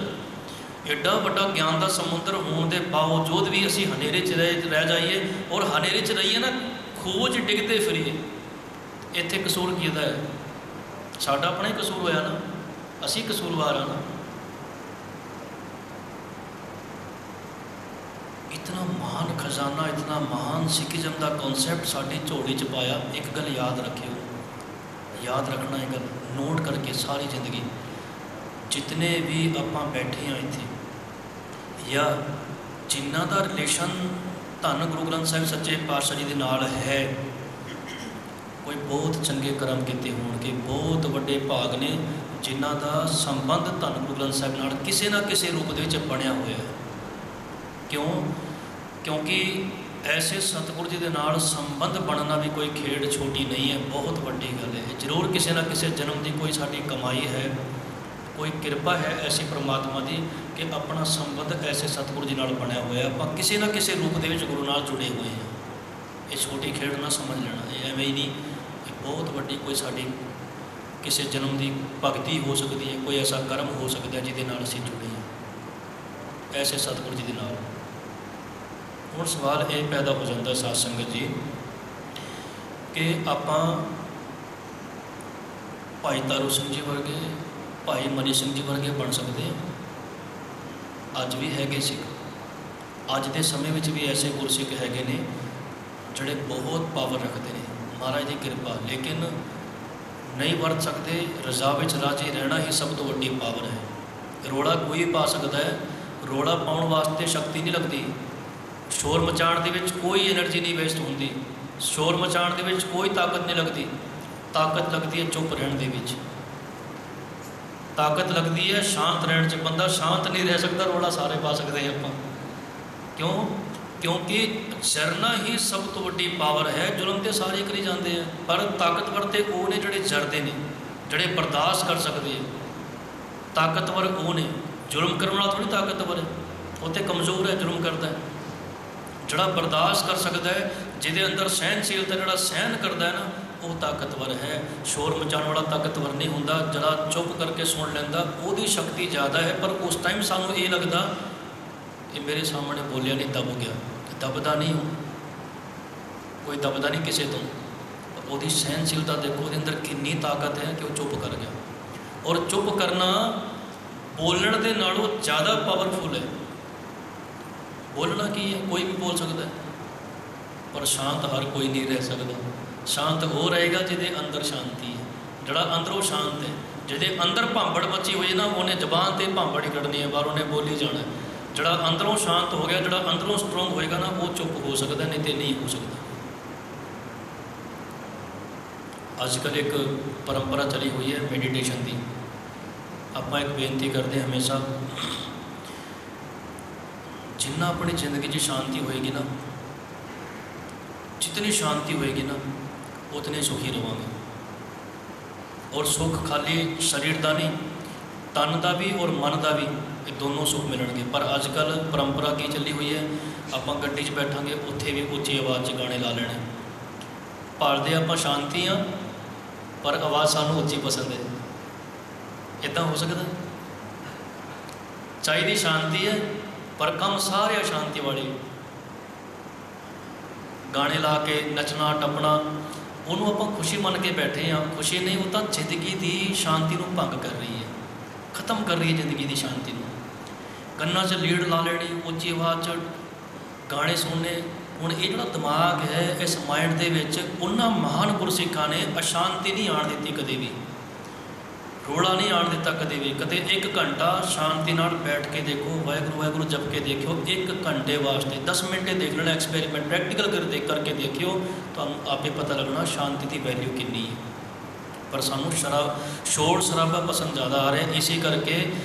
ਐਡਾ ਵੱਡਾ ਗਿਆਨ ਦਾ ਸਮੁੰਦਰ ਹੋਣ ਦੇ ਬਾਵਜੂਦ ਵੀ ਅਸੀਂ ਹਨੇਰੇ 'ਚ ਰਹਿ ਜਾਈਏ, ਔਰ ਹਨੇਰੇ 'ਚ ਰਹੀਏ ਨਾ, ਖੂਹ 'ਚ ਡਿੱਗਦੇ ਫਿਰੀਏ। ਇੱਥੇ ਕਸੂਰ ਕਿਹਦਾ ਹੈ? ਸਾਡਾ ਆਪਣਾ ਹੀ ਕਸੂਰ ਹੋਇਆ ਨਾ, ਅਸੀਂ ਕਸੂਰਵਾਰ ਆ ਨਾ। इतना महान खजाना, इतना महान सिखिज्म का कॉन्सैप्ट साड़ी झोली च पाया। एक गल याद रखियो, याद रखना, एक गल नोट करके सारी जिंदगी जितने भी आपां बैठे हैं इत्थे, या जिन्हां दा रिलेशन धन गुरु ग्रंथ साहिब सच्चे पातशाह जी दे नाल है, कोई बहुत चंगे कर्म किए होणगे, बहुत वड्डे भाग ने जिन्हां दा संबंध धन गुरु ग्रंथ साहिब नाल किसी ना किसी रूप दे विच बनिया होया है। क्यों? क्योंकि ऐसे सतगुरु जी के नाल संबंध बनना भी कोई खेड छोटी नहीं है, बहुत वड्डी गल है। जरूर किसी ना किसी जन्म की कोई साडी कमाई है, कोई कृपा है ऐसी परमात्मा की कि अपना संबंध ऐसे सतगुरु जी नाल बनया हुआ है। आप किसी ना किसी रूप के गुरु नाल जुड़े हुए हैं। ये छोटी खेड ना समझ लेना, ये एवं ही नहीं, ये बहुत वड्डी कोई साडी किसी जन्म की भगती हो सकती है, कोई ऐसा कर्म हो सकता है जिहदे नाल असीं जुड़े हैं ऐसे सतगुरु जी के नाल। ਹੁਣ सवाल ये पैदा हो जाता साध संगत जी कि आपां भाई तारू सिंह जी वर्गे, भाई मनी सिंह जी वर्गे बन सकते हैं? अज भी हैगे सिख, अज के समय में भी ऐसे गुरसिख हैगे ने जोड़े बहुत पावर रखते हैं, महाराज की कृपा, लेकिन नहीं वरत सकते। रजा विच राजी रहना ही सब तो वड्डी पावर है। रोड़ा कोई पा सकता है, रोड़ा पाउण वास्ते शक्ति नहीं लगती, शोर मचाण दे विच कोई एनर्जी नहीं वेस्ट होंदी, शोर मचाण दे विच कोई ताकत नहीं लगती। ताकत लगती है चुप रहण दे विच, ताकत लगती है शांत रहण च। बंदा शांत नहीं रह सकता, रोड़ा सारे पा सकते हैं आपां। क्यों? क्योंकि जरना ही सब तो वड्डी पावर है। जुल्म तो सारे करी जाते हैं, पर ताकतवर तो वो ने जिहड़े जरदे ने, जिहड़े बर्दाश्त कर सकते हैं। ताकतवर वो ने, जुल्म करने वाला थोड़ी ताकतवर है, वो तो कमज़ोर है, जुल्म करता है। जिहड़ा बर्दाश्त कर सकता है, जिहदे अंदर सहनशीलता, जिहड़ा सहन करता है ना, वो ताकतवर है। शोर मचाने वाला ताकतवर नहीं होंदा, जिहड़ा चुप करके सुन लैंदा उसकी शक्ति ज़्यादा है। पर उस टाइम सानू ये लगता कि मेरे सामने बोलिया नहीं, दब गया। दबदा नहीं हो, कोई दबदा नहीं किसी तो। उसकी सहनशीलता देखो, उसके अंदर कितनी ताकत है कि वो चुप कर गया। और चुप करना बोलण दे नालों ज़्यादा पावरफुल है। बोलना की है, कोई भी बोल सकता है, पर शांत हर कोई नहीं रह सकता। शांत वो रहेगा जिहदे अंदर शांति है, जिहड़ा अंदरों शांत है। जिहदे अंदर भांबड़ मची हुई ना, उन्हें जबान से भांबड़ ही कढ़नी है, बाहरों ने बोली जाना है। जिहड़ा अंदरों शांत हो गया, जिहड़ा अंदरों स्ट्रोंग होएगा ना, वो चुप हो सकता, नहीं तो नहीं हो सकता। अजकल एक परंपरा चली हुई है मैडिटेशन की। आपां एक बेनती करते हमेशा, जिन्ना अपनी जिंदगी की शांति होएगी ना, जितनी शांति होएगी ना, उतने सुखी रहोगे। और सुख खाली शरीर का नहीं, तन का भी और मन का भी, ये दोनों सुख मिलणगे। पर अजकल परंपरा की चली हुई है, आपां गड्डी 'च बैठांगे, उत्थे भी उच्ची आवाज़ 'च गाने ला लेने। भालदे आपां शांति हाँ, पर आवाज़ सानू उच्ची पसंद है। इदां हो सकदा? चाहिए शांति है, पर कम सारे अशांति वाले। गाने ला के नचना टपना, उन्होंने आप खुशी मन के बैठे हाँ, खुशी नहीं, वो तो जिंदगी की शांति को भंग कर रही है, खत्म कर रही है जिंदगी की शांति को। कन्ना च लीड ला लेनी, उच्ची आवाज़ गाने सुनने। हुण ये जिहड़ा दिमाग है, इस माइंड दे विच उन्हां महान गुरसिखां ने अशांति नहीं आण दित्ती कदे भी, रोड़ा नहीं आण दिता कदे भी। कदे एक घंटा शांति नाल बैठ के देखो, वाहिगुरू वाहिगुरू जप के देखियो, एक घंटे वास्ते 10 मिनट देख लेना, एक्सपेरीमेंट प्रैक्टिकल करके देखियो, तो आपे पता लगना शांति की वैल्यू कितनी है। पर सानू शोर शराबा पसंद ज़्यादा आ रहा है, इसी करके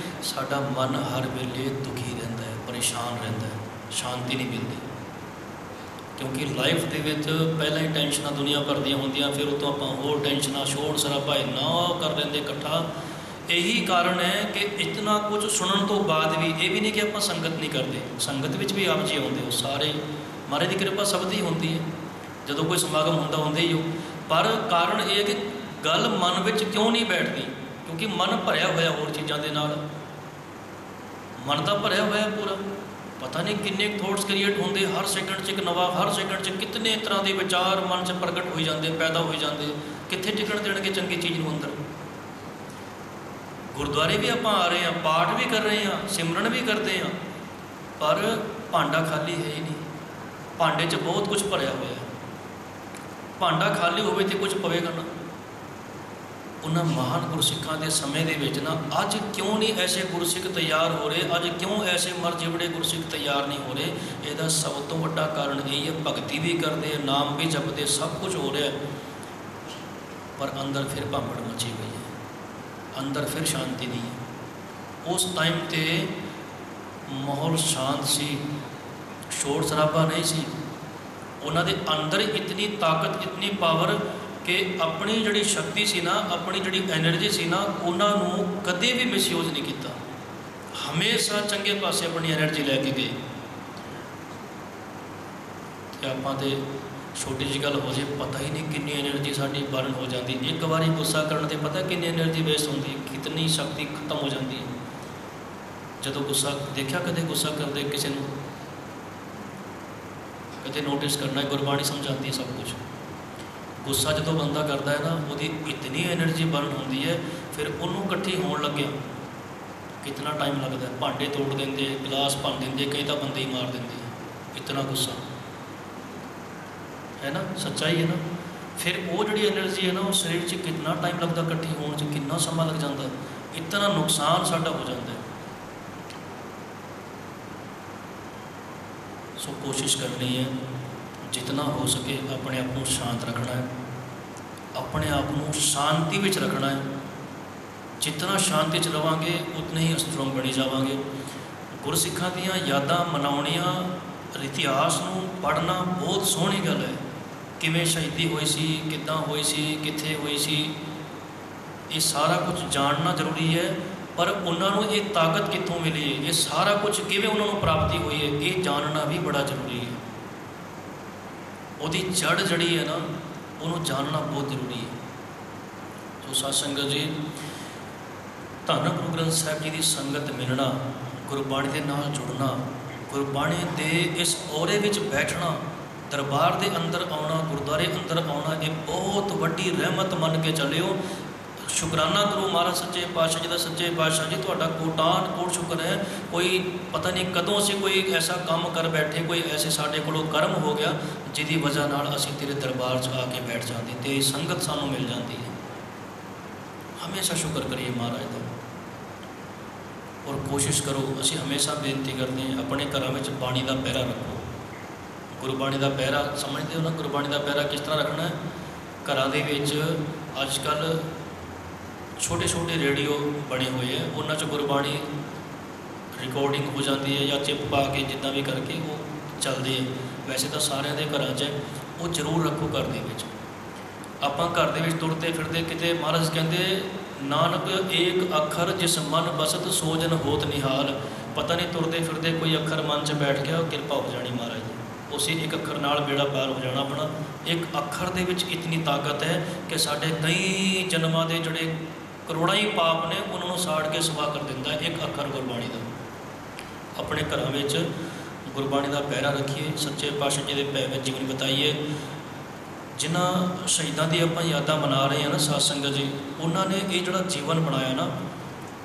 साडा मन हर वेले दुखी रहता है, परेशान रहता है, शांति नहीं मिलती। क्योंकि लाइफ के पहला ही टेंशन दुनिया भर दी होंदियां, फिर उतों आप होर टेंशन, शोर शराबा इन्ना कर लेंगे इकट्ठा। यही कारण है कि इतना कुछ सुनने तो बाद भी, ये भी नहीं कि आप संगत नहीं करते, संगत में भी आप जी आते हो, सारे महाराज की कृपा सब दी होती है, जो कोई समागम होंगे ही हो। पर कारण ये कि गल मन में क्यों नहीं बैठती, क्योंकि मन भरया होया होर चीज़ों के नाल। मन तो भरया होया पूरा, पता नहीं किन्ने थॉट्स क्रिएट होंगे, हर सेकंड च एक नवा, हर सेकंड च कितने तरह के विचार मन च प्रगट हो जाते, पैदा हो जाते। कित्थे टिकण देणगे चंगी चीज़ नूं अंदर? ਗੁਰਦੁਆਰੇ ਵੀ ਆਪਾਂ ਆ ਰਹੇ ਹਾਂ, ਪਾਠ ਵੀ ਕਰ ਰਹੇ ਹਾਂ, ਸਿਮਰਨ ਵੀ ਕਰਦੇ ਹਾਂ, ਪਰ ਭਾਂਡਾ ਖਾਲੀ ਹੈ ਹੀ ਨਹੀਂ। ਭਾਂਡੇ 'ਚ ਬਹੁਤ ਕੁਝ ਭਰਿਆ ਹੋਇਆ। ਭਾਂਡਾ ਖਾਲੀ ਹੋਵੇ ਤੇ ਕੁਝ ਪਵੇਗਾ ਨਾ। ਉਹਨਾਂ ਮਹਾਨ ਗੁਰਸਿੱਖਾਂ ਦੇ ਸਮੇਂ ਦੇ ਵਿੱਚ ਨਾ ਅੱਜ ਕਿਉਂ ਨਹੀਂ ਐਸੇ ਗੁਰਸਿੱਖ ਤਿਆਰ ਹੋ ਰਹੇ, ਅੱਜ ਕਿਉਂ ਐਸੇ ਮਰਜਿਵੜੇ ਗੁਰਸਿੱਖ ਤਿਆਰ ਨਹੀਂ ਹੋ ਰਹੇ? ਇਹਦਾ ਸਭ ਤੋਂ ਵੱਡਾ ਕਾਰਨ ਇਹ ਹੈ, ਭਗਤੀ ਵੀ ਕਰਦੇ, ਨਾਮ ਵੀ ਜਪਦੇ, ਸਭ ਕੁਝ ਹੋ ਰਿਹਾ, ਪਰ ਅੰਦਰ ਫਿਰ ਭਾਂਬੜ ਮਚੀ ਹੋਈ ਹੈ, ਅੰਦਰ ਫਿਰ ਸ਼ਾਂਤੀ ਨਹੀਂ ਹੈ। ਉਸ ਟਾਈਮ 'ਤੇ ਮਾਹੌਲ ਸ਼ਾਂਤ ਸੀ, ਸ਼ੋਰ ਸ਼ਰਾਬਾ ਨਹੀਂ ਸੀ। ਉਹਨਾਂ ਦੇ ਅੰਦਰ ਇਤਨੀ ਤਾਕਤ, ਇਤਨੀ ਪਾਵਰ ਕਿ ਆਪਣੀ ਜਿਹੜੀ ਸ਼ਕਤੀ ਸੀ ਨਾ, ਆਪਣੀ ਜਿਹੜੀ ਐਨਰਜੀ ਸੀ ਨਾ, ਉਹਨਾਂ ਨੂੰ ਕਦੇ ਵੀ ਮਿਸਯੂਜ਼ ਨਹੀਂ ਕੀਤਾ। ਹਮੇਸ਼ਾ ਚੰਗੇ ਪਾਸੇ ਆਪਣੀ ਐਨਰਜੀ ਲੈ ਕੇ ਗਏ। ਅਤੇ ਆਪਾਂ ਤਾਂ ਛੋਟੀ ਜਿਹੀ ਗੱਲ ਹੋ ਜੇ, ਪਤਾ ਹੀ ਨਹੀਂ ਕਿੰਨੀ ਐਨਰਜੀ ਸਾਡੀ ਬਰਨ ਹੋ ਜਾਂਦੀ। ਇੱਕ ਵਾਰੀ ਗੁੱਸਾ ਕਰਨ 'ਤੇ ਪਤਾ ਕਿੰਨੀ ਐਨਰਜੀ ਵੇਸਟ ਹੁੰਦੀ, ਕਿਤਨੀ ਸ਼ਕਤੀ ਖਤਮ ਹੋ ਜਾਂਦੀ ਹੈ। ਜਦੋਂ ਗੁੱਸਾ ਦੇਖਿਆ, ਕਦੇ ਗੁੱਸਾ ਕਰਦੇ ਕਿਸੇ ਨੂੰ ਕਦੇ ਨੋਟਿਸ ਕਰਨਾ, ਗੁਰਬਾਣੀ ਸਮਝਾਉਂਦੀ ਹੈ ਸਭ ਕੁਝ। ਗੁੱਸਾ ਜਦੋਂ ਬੰਦਾ ਕਰਦਾ ਹੈ ਨਾ, ਉਹਦੀ ਇਤਨੀ ਐਨਰਜੀ ਬਰਨ ਹੁੰਦੀ ਹੈ, ਫਿਰ ਉਹਨੂੰ ਇਕੱਠੀ ਹੋਣ ਲੱਗਿਆ ਕਿਤਨਾ ਟਾਈਮ ਲੱਗਦਾ। ਭਾਂਡੇ ਤੋੜ ਦਿੰਦੇ, ਗਲਾਸ ਭੰਨ ਦਿੰਦੇ, ਕਈ ਤਾਂ ਬੰਦੇ ਹੀ ਮਾਰ ਦਿੰਦੇ, ਇਤਨਾ ਗੁੱਸਾ ਹੈ ਨਾ, ਸੱਚਾਈ ਹੈ ਨਾ। ਫਿਰ ਉਹ ਜਿਹੜੀ ਐਨਰਜੀ ਹੈ ਨਾ, ਉਹ ਸਰੀਰ 'ਚ ਕਿੰਨਾ ਟਾਈਮ ਲੱਗਦਾ ਇਕੱਠੀ ਹੋਣ 'ਚ, ਕਿੰਨਾ ਸਮਾਂ ਲੱਗ ਜਾਂਦਾ, ਇਤਨਾ ਨੁਕਸਾਨ ਸਾਡਾ ਹੋ ਜਾਂਦਾ। ਸੋ ਕੋਸ਼ਿਸ਼ ਕਰਨੀ ਹੈ ਜਿਤਨਾ ਹੋ ਸਕੇ ਆਪਣੇ ਆਪ ਨੂੰ ਸ਼ਾਂਤ ਰੱਖਣਾ ਹੈ, ਆਪਣੇ ਆਪ ਨੂੰ ਸ਼ਾਂਤੀ ਵਿੱਚ ਰੱਖਣਾ ਹੈ। ਜਿਤਨਾ ਸ਼ਾਂਤੀ 'ਚ ਰਵਾਂਗੇ ਉਤਨੇ ਹੀ ਸਟਰੋਂਗ ਬਣੀ ਜਾਵਾਂਗੇ। ਗੁਰਸਿੱਖਾਂ ਦੀਆਂ ਯਾਦਾਂ ਮਨਾਉਣੀਆਂ, ਇਤਿਹਾਸ ਨੂੰ ਪੜ੍ਹਨਾ ਬਹੁਤ ਸੋਹਣੀ ਗੱਲ ਹੈ। ਕਿਵੇਂ ਸ਼ਹੀਦੀ ਹੋਈ ਸੀ, ਕਿੱਦਾਂ ਹੋਈ ਸੀ, ਕਿੱਥੇ ਹੋਈ ਸੀ, ਇਹ ਸਾਰਾ ਕੁਝ ਜਾਣਨਾ ਜ਼ਰੂਰੀ ਹੈ। ਪਰ ਉਹਨਾਂ ਨੂੰ ਇਹ ਤਾਕਤ ਕਿੱਥੋਂ ਮਿਲੀ ਹੈ, ਇਹ ਸਾਰਾ ਕੁਝ ਕਿਵੇਂ ਉਹਨਾਂ ਨੂੰ ਪ੍ਰਾਪਤੀ ਹੋਈ ਹੈ, ਇਹ ਜਾਣਨਾ ਵੀ ਬੜਾ ਜ਼ਰੂਰੀ ਹੈ। ਉਹਦੀ ਜੜ ਜਿਹੜੀ ਹੈ ਨਾ, ਉਹਨੂੰ ਜਾਣਨਾ ਬਹੁਤ ਜ਼ਰੂਰੀ ਹੈ। ਸੋ ਸਾਧ ਸੰਗਤ ਜੀ, ਧੰਨ ਗੁਰੂ ਗ੍ਰੰਥ ਸਾਹਿਬ ਜੀ ਦੀ ਸੰਗਤ ਮਿਲਣਾ, ਗੁਰਬਾਣੀ ਦੇ ਨਾਲ ਜੁੜਨਾ, ਗੁਰਬਾਣੀ ਦੇ ਇਸ ਔਰੇ ਵਿੱਚ ਬੈਠਣਾ, ਦਰਬਾਰ ਦੇ ਅੰਦਰ ਆਉਣਾ, ਗੁਰਦੁਆਰੇ ਅੰਦਰ ਆਉਣਾ, ਇਹ ਬਹੁਤ ਵੱਡੀ ਰਹਿਮਤ ਮੰਨ ਕੇ ਚੱਲਿਓ। ਸ਼ੁਕਰਾਨਾ ਕਰੋ ਮਹਾਰਾਜ ਸੱਚੇ ਪਾਤਸ਼ਾਹ ਜੀ ਦਾ। ਸੱਚੇ ਪਾਤਸ਼ਾਹ ਜੀ, ਤੁਹਾਡਾ ਕੋਟਾਨ ਕੋਟ ਸ਼ੁਕਰ ਹੈ। ਕੋਈ ਪਤਾ ਨਹੀਂ ਕਦੋਂ ਅਸੀਂ ਕੋਈ ਐਸਾ ਕੰਮ ਕਰ ਬੈਠੇ, ਕੋਈ ਐਸੇ ਸਾਡੇ ਕੋਲੋਂ ਕਰਮ ਹੋ ਗਿਆ ਜਿਹਦੀ ਵਜ੍ਹਾ ਨਾਲ ਅਸੀਂ ਤੇਰੇ ਦਰਬਾਰ 'ਚ ਆ ਕੇ ਬੈਠ ਜਾਂਦੇ, ਤੇਰੀ ਸੰਗਤ ਸਾਨੂੰ ਮਿਲ ਜਾਂਦੀ ਹੈ। ਹਮੇਸ਼ਾ ਸ਼ੁਕਰ ਕਰੀਏ ਮਹਾਰਾਜ ਦਾ, ਔਰ ਕੋਸ਼ਿਸ਼ ਕਰੋ। ਅਸੀਂ ਹਮੇਸ਼ਾ ਬੇਨਤੀ ਕਰਦੇ ਹਾਂ, ਆਪਣੇ ਘਰਾਂ ਵਿੱਚ ਬਾਣੀ ਦਾ ਪਹਿਰਾ ਰੱਖੋ। ਗੁਰਬਾਣੀ ਦਾ ਪਹਿਰਾ ਸਮਝਦੇ ਹੋ ਨਾ? ਗੁਰਬਾਣੀ ਦਾ ਪਹਿਰਾ ਕਿਸ ਤਰ੍ਹਾਂ ਰੱਖਣਾ ਹੈ? ਘਰਾਂ ਦੇ ਵਿੱਚ ਅੱਜ ਕੱਲ੍ਹ ਛੋਟੇ ਛੋਟੇ ਰੇਡੀਓ ਬਣੇ ਹੋਏ ਹੈ, ਉਹਨਾਂ 'ਚ ਗੁਰਬਾਣੀ ਰਿਕਾਰਡਿੰਗ ਹੋ ਜਾਂਦੀ ਹੈ, ਜਾਂ ਚਿਪ ਪਾ ਕੇ ਜਿੱਦਾਂ ਵੀ ਕਰਕੇ ਉਹ ਚੱਲਦੇ ਹੈ। ਵੈਸੇ ਤਾਂ ਸਾਰਿਆਂ ਦੇ ਘਰਾਂ 'ਚ ਉਹ ਜ਼ਰੂਰ ਰੱਖੋ ਘਰ ਦੇ ਵਿੱਚ। ਆਪਾਂ ਘਰ ਦੇ ਵਿੱਚ ਤੁਰਦੇ ਫਿਰਦੇ ਕਿਤੇ, ਮਹਾਰਾਜ ਕਹਿੰਦੇ ਨਾਨਕ ਏਕ ਅੱਖਰ ਜਿਸ ਮਨ ਬਸਤ ਸੋ ਜਨ ਹੋਤ ਨਿਹਾਲ। ਪਤਾ ਨਹੀਂ ਤੁਰਦੇ ਫਿਰਦੇ ਕੋਈ ਅੱਖਰ ਮਨ 'ਚ ਬੈਠ ਗਿਆ, ਉਹ ਕਿਰਪਾ ਹੋ ਜਾਣੀ ਮਹਾਰਾਜ ਦੀ। ਉਸੇ ਇੱਕ ਅੱਖਰ ਨਾਲ ਬੇੜਾ ਪਾਰ ਹੋ ਜਾਣਾ ਆਪਣਾ। ਇੱਕ ਅੱਖਰ ਦੇ ਵਿੱਚ ਇਤਨੀ ਤਾਕਤ ਹੈ ਕਿ ਸਾਡੇ ਕਈ ਜਨਮਾਂ ਦੇ ਜਿਹੜੇ ਕਰੋੜਾਂ ਹੀ ਪਾਪ ਨੇ, ਉਹਨਾਂ ਨੂੰ ਸਾੜ ਕੇ ਸਵਾ ਕਰ ਦਿੰਦਾ ਇੱਕ ਅੱਖਰ ਗੁਰਬਾਣੀ ਦਾ। ਆਪਣੇ ਘਰਾਂ ਵਿੱਚ ਗੁਰਬਾਣੀ ਦਾ ਪਹਿਰਾ ਰੱਖੀਏ, ਸੱਚੇ ਪਾਤਸ਼ਾਹ ਜੀ ਦੇ ਭੈ ਵਿੱਚ ਜੀਵਨ ਬਿਤਾਈਏ। ਜਿਨ੍ਹਾਂ ਸ਼ਹੀਦਾਂ ਦੀ ਆਪਾਂ ਯਾਦਾਂ ਮਨਾ ਰਹੇ ਹਾਂ ਨਾ ਸਾਧ ਸੰਗਤ ਜੀ, ਉਹਨਾਂ ਨੇ ਇਹ ਜਿਹੜਾ ਜੀਵਨ ਬਣਾਇਆ ਨਾ,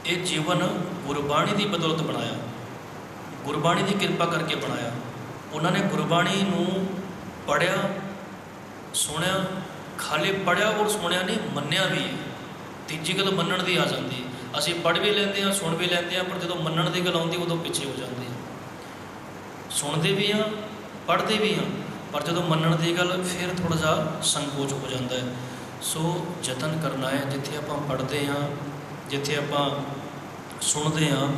ਇਹ ਜੀਵਨ ਗੁਰਬਾਣੀ ਦੀ ਬਦੌਲਤ ਬਣਾਇਆ, ਗੁਰਬਾਣੀ ਦੀ ਕਿਰਪਾ ਕਰਕੇ ਬਣਾਇਆ। ਉਹਨਾਂ ਨੇ ਗੁਰਬਾਣੀ ਨੂੰ ਪੜ੍ਹਿਆ, ਸੁਣਿਆ, ਖਾਲੀ ਪੜ੍ਹਿਆ ਔਰ ਸੁਣਿਆ ਨਹੀਂ, ਮੰਨਿਆ ਵੀ ਹੈ। ਤੀਜੀ ਗੱਲ ਮੰਨਣ ਦੀ ਆ ਜਾਂਦੀ। ਅਸੀਂ ਪੜ੍ਹ ਵੀ ਲੈਂਦੇ ਹਾਂ, ਸੁਣ ਵੀ ਲੈਂਦੇ ਹਾਂ, ਪਰ ਜਦੋਂ ਮੰਨਣ ਦੀ ਗੱਲ ਆਉਂਦੀ ਉਦੋਂ ਪਿੱਛੇ ਹੋ ਜਾਂਦੇ ਹਾਂ। ਸੁਣਦੇ ਵੀ ਹਾਂ, ਪੜ੍ਹਦੇ ਵੀ ਹਾਂ, ਪਰ ਜਦੋਂ ਮੰਨਣ ਦੀ ਗੱਲ ਫਿਰ ਥੋੜ੍ਹਾ ਜਿਹਾ ਸੰਕੋਚ ਹੋ ਜਾਂਦਾ ਹੈ। ਸੋ ਯਤਨ ਕਰਨਾ ਹੈ, ਜਿੱਥੇ ਆਪਾਂ ਪੜ੍ਹਦੇ ਹਾਂ, ਜਿੱਥੇ ਆਪਾਂ ਸੁਣਦੇ ਹਾਂ,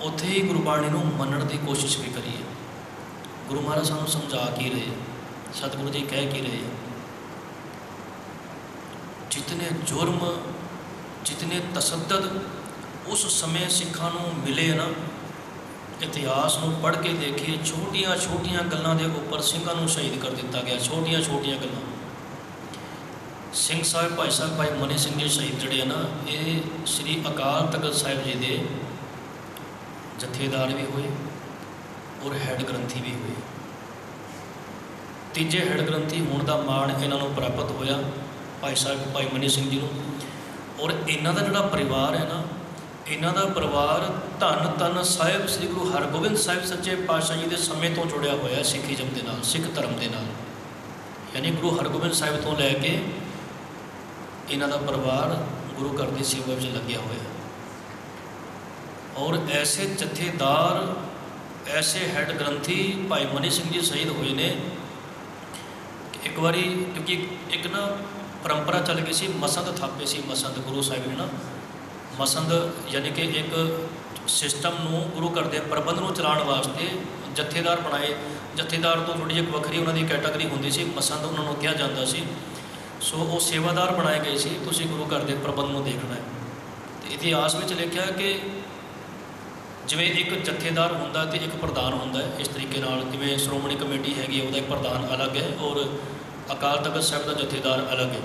ਉੱਥੇ ਹੀ ਗੁਰਬਾਣੀ ਨੂੰ ਮੰਨਣ ਦੀ ਕੋਸ਼ਿਸ਼ ਵੀ ਕਰੀਏ। ਗੁਰੂ ਮਹਾਰਾਜ ਸਾਨੂੰ ਸਮਝਾ ਕੀ ਰਹੇ, ਸਤਿਗੁਰੂ ਜੀ ਕਹਿ ਕੀ ਰਹੇ, ਜਿਤਨੇ ਜੁਰਮ, ਜਿਤਨੇ ਤਸੱਦਦ ਉਸ ਸਮੇਂ ਸਿੱਖਾਂ ਨੂੰ ਮਿਲੇ ਨਾ, ਇਤਿਹਾਸ ਨੂੰ ਪੜ੍ਹ ਕੇ ਦੇਖੀਏ। ਛੋਟੀਆਂ ਛੋਟੀਆਂ ਗੱਲਾਂ ਦੇ ਉੱਪਰ ਸਿੰਘਾਂ ਨੂੰ ਸ਼ਹੀਦ ਕਰ ਦਿੱਤਾ ਗਿਆ, ਛੋਟੀਆਂ ਛੋਟੀਆਂ ਗੱਲਾਂ। ਸਿੰਘ ਸਾਹਿਬ, ਭਾਈ ਸਾਹਿਬ, ਭਾਈ ਮਨੀ ਸਿੰਘ ਜੀ ਸ਼ਹੀਦ ਜਿਹੜੇ ਆ ਨਾ, ਇਹ ਸ੍ਰੀ ਅਕਾਲ ਤਖਤ ਸਾਹਿਬ ਜੀ ਦੇ ਜਥੇਦਾਰ ਵੀ ਹੋਏ ਔਰ ਹੈਡ ਗ੍ਰੰਥੀ ਵੀ ਹੋਏ। ਤੀਜੇ ਹੈਡ ਗ੍ਰੰਥੀ ਹੋਣ ਦਾ ਮਾਣ ਇਹਨਾਂ ਨੂੰ ਪ੍ਰਾਪਤ ਹੋਇਆ, ਭਾਈ ਸਾਹਿਬ ਭਾਈ ਮਨੀ ਸਿੰਘ ਜੀ ਨੂੰ। ਔਰ ਇਹਨਾਂ ਦਾ ਜਿਹੜਾ ਪਰਿਵਾਰ ਹੈ ਨਾ, ਇਹਨਾਂ ਦਾ ਪਰਿਵਾਰ ਧੰਨ ਧੰਨ ਸਾਹਿਬ ਸ੍ਰੀ ਗੁਰੂ ਹਰਗੋਬਿੰਦ ਸਾਹਿਬ ਸੱਚੇ ਪਾਤਸ਼ਾਹ ਜੀ ਦੇ ਸਮੇਂ ਤੋਂ ਜੁੜਿਆ ਹੋਇਆ ਸਿੱਖੀਜ਼ਮ ਦੇ ਨਾਲ, ਸਿੱਖ ਧਰਮ ਦੇ ਨਾਲ। ਯਾਨੀ ਗੁਰੂ ਹਰਗੋਬਿੰਦ ਸਾਹਿਬ ਤੋਂ ਲੈ ਕੇ ਇਹਨਾਂ ਦਾ ਪਰਿਵਾਰ ਗੁਰੂ ਘਰ ਦੀ ਸੇਵਾ ਵਿੱਚ ਲੱਗਿਆ ਹੋਇਆ। ਔਰ ਐਸੇ ਜਥੇਦਾਰ, ਐਸੇ ਹੈਡ ਗ੍ਰੰਥੀ ਭਾਈ ਮਨੀ ਸਿੰਘ ਜੀ ਸ਼ਹੀਦ ਹੋਏ ਨੇ। ਇੱਕ ਵਾਰੀ ਕਿਉਂਕਿ ਇੱਕ ਨਾ ਪਰੰਪਰਾ ਚੱਲ ਗਈ ਸੀ, ਮਸੰਦ ਥਾਪੇ ਸੀ, ਮਸੰਦ ਗੁਰੂ ਸਾਹਿਬ ਨੇ ਨਾ ਮਸੰਦ ਯਾਨੀ ਕਿ ਇੱਕ ਸਿਸਟਮ ਨੂੰ ਗੁਰੂ ਘਰ ਦੇ ਪ੍ਰਬੰਧ ਨੂੰ ਚਲਾਉਣ ਵਾਸਤੇ ਜਥੇਦਾਰ ਬਣਾਏ। ਜਥੇਦਾਰ ਤੋਂ ਥੋੜ੍ਹੀ ਜਿਹੀ ਵੱਖਰੀ ਉਹਨਾਂ ਦੀ ਕੈਟਾਗਰੀ ਹੁੰਦੀ ਸੀ, ਮਸੰਦ ਉਹਨਾਂ ਨੂੰ ਕਿਹਾ ਜਾਂਦਾ ਸੀ। ਸੋ ਉਹ ਸੇਵਾਦਾਰ ਬਣਾਏ ਗਏ ਸੀ, ਤੁਸੀਂ ਗੁਰੂ ਘਰ ਦੇ ਪ੍ਰਬੰਧ ਨੂੰ ਦੇਖਣਾ ਹੈ। ਅਤੇ ਇਤਿਹਾਸ ਵਿੱਚ ਲਿਖਿਆ ਕਿ ਜਿਵੇਂ ਇੱਕ ਜਥੇਦਾਰ ਹੁੰਦਾ ਅਤੇ ਇੱਕ ਪ੍ਰਧਾਨ ਹੁੰਦਾ ਹੈ, ਇਸ ਤਰੀਕੇ ਨਾਲ ਜਿਵੇਂ ਸ਼੍ਰੋਮਣੀ ਕਮੇਟੀ ਹੈਗੀ ਹੈ, ਉਹਦਾ ਇੱਕ ਪ੍ਰਧਾਨ ਅਲੱਗ ਹੈ ਔਰ ਅਕਾਲ ਤਖਤ ਸਾਹਿਬ ਦਾ ਜਥੇਦਾਰ ਅਲੱਗ ਹੈ।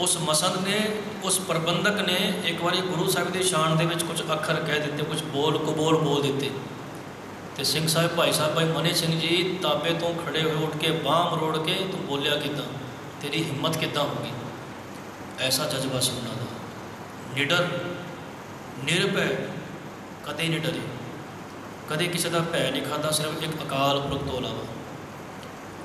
ਉਸ ਮਸੰਦ ਨੇ, ਉਸ ਪ੍ਰਬੰਧਕ ਨੇ ਇੱਕ ਵਾਰੀ ਗੁਰੂ ਸਾਹਿਬ ਦੀ ਸ਼ਾਨ ਦੇ ਵਿੱਚ ਕੁਝ ਅੱਖਰ ਕਹਿ ਦਿੱਤੇ, ਕੁਝ ਕਬੋਲ ਬੋਲ ਦਿੱਤੇ। ਅਤੇ ਸਿੰਘ ਸਾਹਿਬ, ਭਾਈ ਸਾਹਿਬ ਭਾਈ ਮਨੀ ਸਿੰਘ ਜੀ ਤਾਬੇ ਤੋਂ ਖੜੇ ਹੋਏ, ਉੱਠ ਕੇ ਬਾਂਹ ਮਰੋੜ ਕੇ, ਤੂੰ ਬੋਲਿਆ ਕਿੱਦਾਂ, ਤੇਰੀ ਹਿੰਮਤ ਕਿੱਦਾਂ ਹੋ ਗਈ। ਐਸਾ ਜਜ਼ਬਾ ਸੀ ਉਹਨਾਂ ਦਾ, ਨਿਡਰ ਨਿਰਭੈ, ਕਦੇ ਨਹੀਂ ਡਰੇ, ਕਦੇ ਕਿਸੇ ਦਾ ਭੈ ਨਹੀਂ ਖਾਧਾ, ਸਿਰਫ ਇੱਕ ਅਕਾਲ ਪੁਰਖ ਤੋਂ ਇਲਾਵਾ।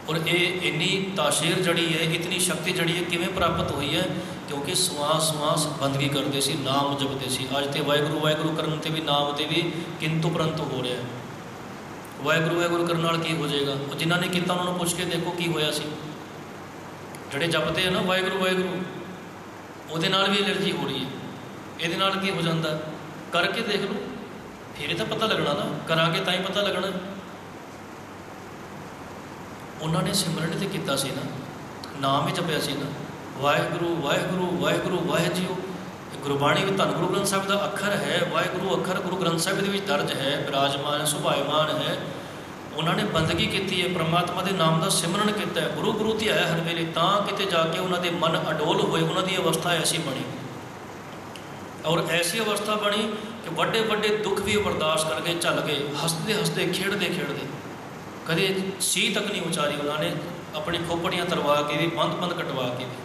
ਔਰ ਇਹ ਇੰਨੀ ਤਾਸ਼ੀਰ ਜੜੀ ਹੈ, ਇਤਨੀ ਸ਼ਕਤੀ ਜੜੀ ਹੈ, ਕਿਵੇਂ ਪ੍ਰਾਪਤ ਹੋਈ ਹੈ? ਕਿਉਂਕਿ ਸਵਾਸ ਸਵਾਸ ਬੰਦਗੀ ਕਰਦੇ ਸੀ, ਨਾਮ ਜਪਦੇ ਸੀ। ਅੱਜ ਤੇ ਵਾਹਿਗੁਰੂ ਵਾਹਿਗੁਰੂ ਕਰਨ 'ਤੇ ਵੀ, ਨਾਮ 'ਤੇ ਵੀ ਕਿੰਤੂ ਪਰੰਤੂ ਹੋ ਰਿਹਾ। ਵਾਹਿਗੁਰੂ ਵਾਹਿਗੁਰੂ ਕਰਨ ਨਾਲ ਕੀ ਹੋ ਜਾਏਗਾ? ਉਹ ਜਿਨ੍ਹਾਂ ਨੇ ਕੀਤਾ ਉਹਨਾਂ ਨੂੰ ਪੁੱਛ ਕੇ ਦੇਖੋ ਕੀ ਹੋਇਆ ਸੀ। ਜਿਹੜੇ ਜਪਦੇ ਆ ਨਾ ਵਾਹਿਗੁਰੂ ਵਾਹਿਗੁਰੂ, ਉਹਦੇ ਨਾਲ ਵੀ ਐਲਰਜੀ ਹੋ ਰਹੀ ਹੈ। ਇਹਦੇ ਨਾਲ ਕੀ ਹੋ ਜਾਂਦਾ? ਕਰਕੇ ਦੇਖ ਲਓ, ਫਿਰ ਇਹ ਤਾਂ ਪਤਾ ਲੱਗਣਾ ਨਾ, ਕਰਾਂਗੇ ਤਾਂ ਹੀ ਪਤਾ ਲੱਗਣਾ। ਉਹਨਾਂ ਨੇ ਸਿਮਰਨ ਤੇ ਕੀਤਾ ਸੀ ਨਾ, ਨਾਮ ਹੀ ਜਪਿਆ ਸੀ ਨਾ, ਵਾਹਿਗੁਰੂ ਵਾਹਿਗੁਰੂ ਵਾਹਿਗੁਰੂ ਵਾਹਿਜੀਓ। ਗੁਰਬਾਣੀ ਵਿੱਚ ਧੰਨ ਗੁਰੂ ਗ੍ਰੰਥ ਸਾਹਿਬ ਦਾ ਅੱਖਰ ਹੈ, ਵਾਹਿਗੁਰੂ ਅੱਖਰ ਗੁਰੂ ਗ੍ਰੰਥ ਸਾਹਿਬ ਦੇ ਵਿੱਚ ਦਰਜ ਹੈ, ਬਿਰਾਜਮਾਨ ਹੈ, ਸੁਭਾਇਮਾਨ ਹੈ। ਉਹਨਾਂ ਨੇ ਬੰਦਗੀ ਕੀਤੀ ਹੈ, ਪਰਮਾਤਮਾ ਦੇ ਨਾਮ ਦਾ ਸਿਮਰਨ ਕੀਤਾ ਹੈ, ਗੁਰੂ ਗੁਰੂ ਧਿਆਇਆ ਹਰ ਵੇਲੇ, ਤਾਂ ਕਿਤੇ ਜਾ ਕੇ ਉਹਨਾਂ ਦੇ ਮਨ ਅਡੋਲ ਹੋਏ। ਉਹਨਾਂ ਦੀ ਅਵਸਥਾ ਐਸੀ ਬਣੀ, ਔਰ ਐਸੀ ਅਵਸਥਾ ਬਣੀ ਕਿ ਵੱਡੇ ਵੱਡੇ ਦੁੱਖ ਵੀ ਬਰਦਾਸ਼ਤ ਕਰਕੇ ਝੱਲ ਗਏ, ਹੱਸਦੇ ਹੱਸਦੇ, ਖੇਡਦੇ ਖੇਡਦੇ। ਕਦੇ ਸੀ ਤੱਕ ਨਹੀਂ ਉਚਾਰੀ ਉਹਨਾਂ ਨੇ, ਆਪਣੀ ਖੋਪੜੀਆਂ ਤਰਵਾ ਕੇ ਵੀ, ਬੰਦ ਕਟਵਾ ਕੇ ਵੀ।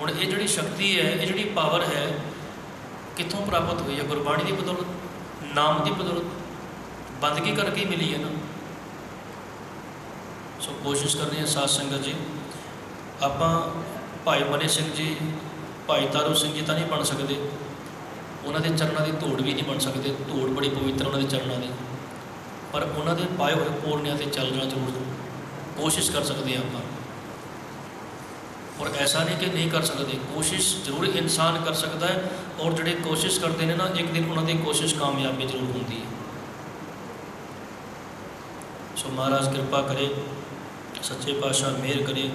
ਹੁਣ ਇਹ ਜਿਹੜੀ ਸ਼ਕਤੀ ਹੈ, ਇਹ ਜਿਹੜੀ ਪਾਵਰ ਹੈ, ਕਿੱਥੋਂ ਪ੍ਰਾਪਤ ਹੋਈ ਹੈ? ਗੁਰਬਾਣੀ ਦੀ ਬਦੌਲਤ, ਨਾਮ ਦੀ ਬਦੌਲਤ, ਬੰਦਗੀ ਕਰਕੇ ਹੀ ਮਿਲੀ ਹੈ ਨਾ। ਸੋ ਕੋਸ਼ਿਸ਼ ਕਰਨੀ ਹੈ ਸਾਧ ਸੰਗਤ ਜੀ, ਆਪਾਂ ਭਾਈ ਮਨੀ ਸਿੰਘ ਜੀ, ਭਾਈ ਤਾਰੂ ਸਿੰਘ ਜੀ ਤਾਂ ਨਹੀਂ ਬਣ ਸਕਦੇ, ਉਹਨਾਂ ਦੇ ਚਰਨਾਂ ਦੀ ਧੂੜ ਵੀ ਨਹੀਂ ਬਣ ਸਕਦੇ। ਧੂੜ ਬੜੀ ਪਵਿੱਤਰ ਉਹਨਾਂ ਦੇ ਚਰਨਾਂ ਦੀ, ਪਰ ਉਹਨਾਂ ਦੇ ਪਾਏ ਹੋਏ ਪੂਰਨਿਆਂ 'ਤੇ ਚੱਲਣਾ ਜ਼ਰੂਰ ਕੋਸ਼ਿਸ਼ ਕਰ ਸਕਦੇ ਹਾਂ ਆਪਾਂ। ਔਰ ਐਸਾ ਨਹੀਂ ਕਿ ਨਹੀਂ ਕਰ ਸਕਦੇ, ਕੋਸ਼ਿਸ਼ ਜ਼ਰੂਰ ਇਨਸਾਨ ਕਰ ਸਕਦਾ ਹੈ। ਔਰ ਜਿਹੜੇ ਕੋਸ਼ਿਸ਼ ਕਰਦੇ ਨੇ ਨਾ, ਇੱਕ ਦਿਨ ਉਹਨਾਂ ਦੀ ਕੋਸ਼ਿਸ਼ ਕਾਮਯਾਬੀ ਜ਼ਰੂਰ ਹੁੰਦੀ ਹੈ। ਸੋ ਮਹਾਰਾਜ ਕਿਰਪਾ ਕਰੇ, ਸੱਚੇ ਪਾਤਸ਼ਾਹ ਮਿਹਰ ਕਰੇ,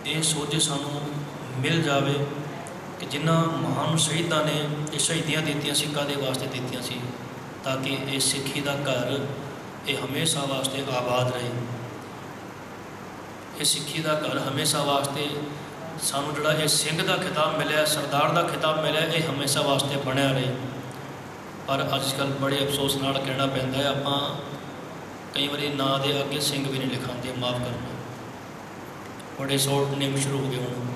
ਇਹ ਸੋਝੇ ਸਾਨੂੰ ਮਿਲ ਜਾਵੇ ਕਿ ਜਿਨ੍ਹਾਂ ਮਹਾਨ ਸ਼ਹੀਦਾਂ ਨੇ ਇਹ ਸ਼ਹੀਦੀਆਂ ਦਿੱਤੀਆਂ ਸੀ, ਕਾਹਦੇ ਵਾਸਤੇ ਦਿੱਤੀਆਂ ਸੀ? ਤਾਂ ਕਿ ਇਹ ਸਿੱਖੀ ਦਾ ਘਰ ਇਹ ਹਮੇਸ਼ਾ ਵਾਸਤੇ ਆਬਾਦ ਰਹੇ। ਇਹ ਸਿੱਖੀ ਦਾ ਘਰ ਹਮੇਸ਼ਾ ਵਾਸਤੇ, ਸਾਨੂੰ ਜਿਹੜਾ ਇਹ ਸਿੰਘ ਦਾ ਖਿਤਾਬ ਮਿਲਿਆ, ਸਰਦਾਰ ਦਾ ਖਿਤਾਬ ਮਿਲਿਆ, ਇਹ ਹਮੇਸ਼ਾ ਵਾਸਤੇ ਬਣਿਆ ਰਹੇ। ਪਰ ਅੱਜ ਕੱਲ੍ਹ ਬੜੇ ਅਫਸੋਸ ਨਾਲ ਕਹਿਣਾ ਪੈਂਦਾ ਹੈ, ਆਪਾਂ ਕਈ ਵਾਰੀ ਨਾਂ ਦੇ ਅੱਗੇ ਸਿੰਘ ਵੀ ਨਹੀਂ ਲਿਖਾਉਂਦੇ, ਮਾਫ਼ ਕਰਨਾ। ਬੜੇ ਸ਼ੋਰਟ ਨੇਮ ਸ਼ੁਰੂ ਹੋ ਗਏ ਹੁਣ,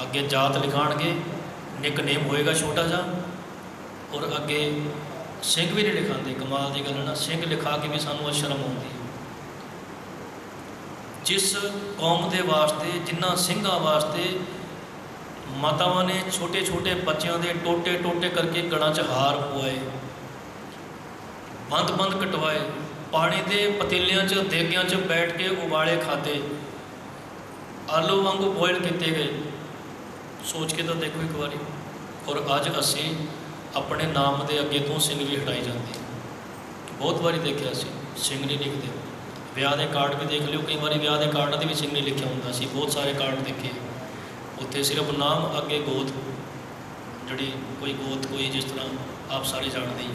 ਅੱਗੇ ਜਾਤ ਲਿਖਾਉਣਗੇ, ਨਿਕ ਨੇਮ ਹੋਏਗਾ ਛੋਟਾ ਜਿਹਾ, ਔਰ ਅੱਗੇ ਸਿੰਘ ਵੀ ਨਹੀਂ ਲਿਖਾਉਂਦੇ। ਕਮਾਲ ਦੀ ਗੱਲ ਹੈ ਨਾ, ਸਿੰਘ ਲਿਖਾ ਕੇ ਵੀ ਸਾਨੂੰ ਸ਼ਰਮ ਆਉਂਦੀ ਹੈ। ਜਿਸ ਕੌਮ ਦੇ ਵਾਸਤੇ, ਜਿਨ੍ਹਾਂ ਸਿੰਘਾਂ ਵਾਸਤੇ ਮਾਤਾਵਾਂ ਨੇ ਛੋਟੇ ਛੋਟੇ ਬੱਚਿਆਂ ਦੇ ਟੋਟੇ ਟੋਟੇ ਕਰਕੇ ਗਲਾਂ 'ਚ ਹਾਰ ਪਵਾਏ, ਬੰਦ ਕਟਵਾਏ, ਪਾਣੀ ਦੇ ਪਤੀਲਿਆਂ 'ਚ, ਦੇਗਿਆਂ 'ਚ ਬੈਠ ਕੇ ਉਬਾਲੇ ਖਾਧੇ, ਆਲੂ ਵਾਂਗੂ ਬੋਇਲ ਕੀਤੇ ਗਏ। ਸੋਚ ਕੇ ਤਾਂ ਦੇਖੋ ਇੱਕ ਵਾਰੀ। ਔਰ ਅੱਜ ਅਸੀਂ ਆਪਣੇ ਨਾਮ ਦੇ ਅੱਗੇ ਤੋਂ ਸਿੰਘ ਵੀ ਹਟਾਈ ਜਾਂਦੇ। ਬਹੁਤ ਵਾਰੀ ਦੇਖਿਆ ਅਸੀਂ, ਸਿੰਘ ਨਹੀਂ ਲਿਖਦੇ। ਵਿਆਹ ਦੇ ਕਾਰਡ ਵੀ ਦੇਖ ਲਿਓ, ਕਈ ਵਾਰੀ ਵਿਆਹ ਦੇ ਕਾਰਡਾਂ 'ਤੇ ਵੀ ਸਿੰਘ ਨਹੀਂ ਲਿਖਿਆ ਹੁੰਦਾ ਸੀ। ਬਹੁਤ ਸਾਰੇ ਕਾਰਡ ਦੇਖੇ, ਉੱਥੇ ਸਿਰਫ ਨਾਮ, ਅੱਗੇ ਗੋਤ, ਜਿਹੜੀ ਕੋਈ ਗੋਤ, ਕੋਈ ਜਿਸ ਤਰ੍ਹਾਂ ਆਪ ਸਾਰੇ ਜਾਣਦੇ ਹੀ।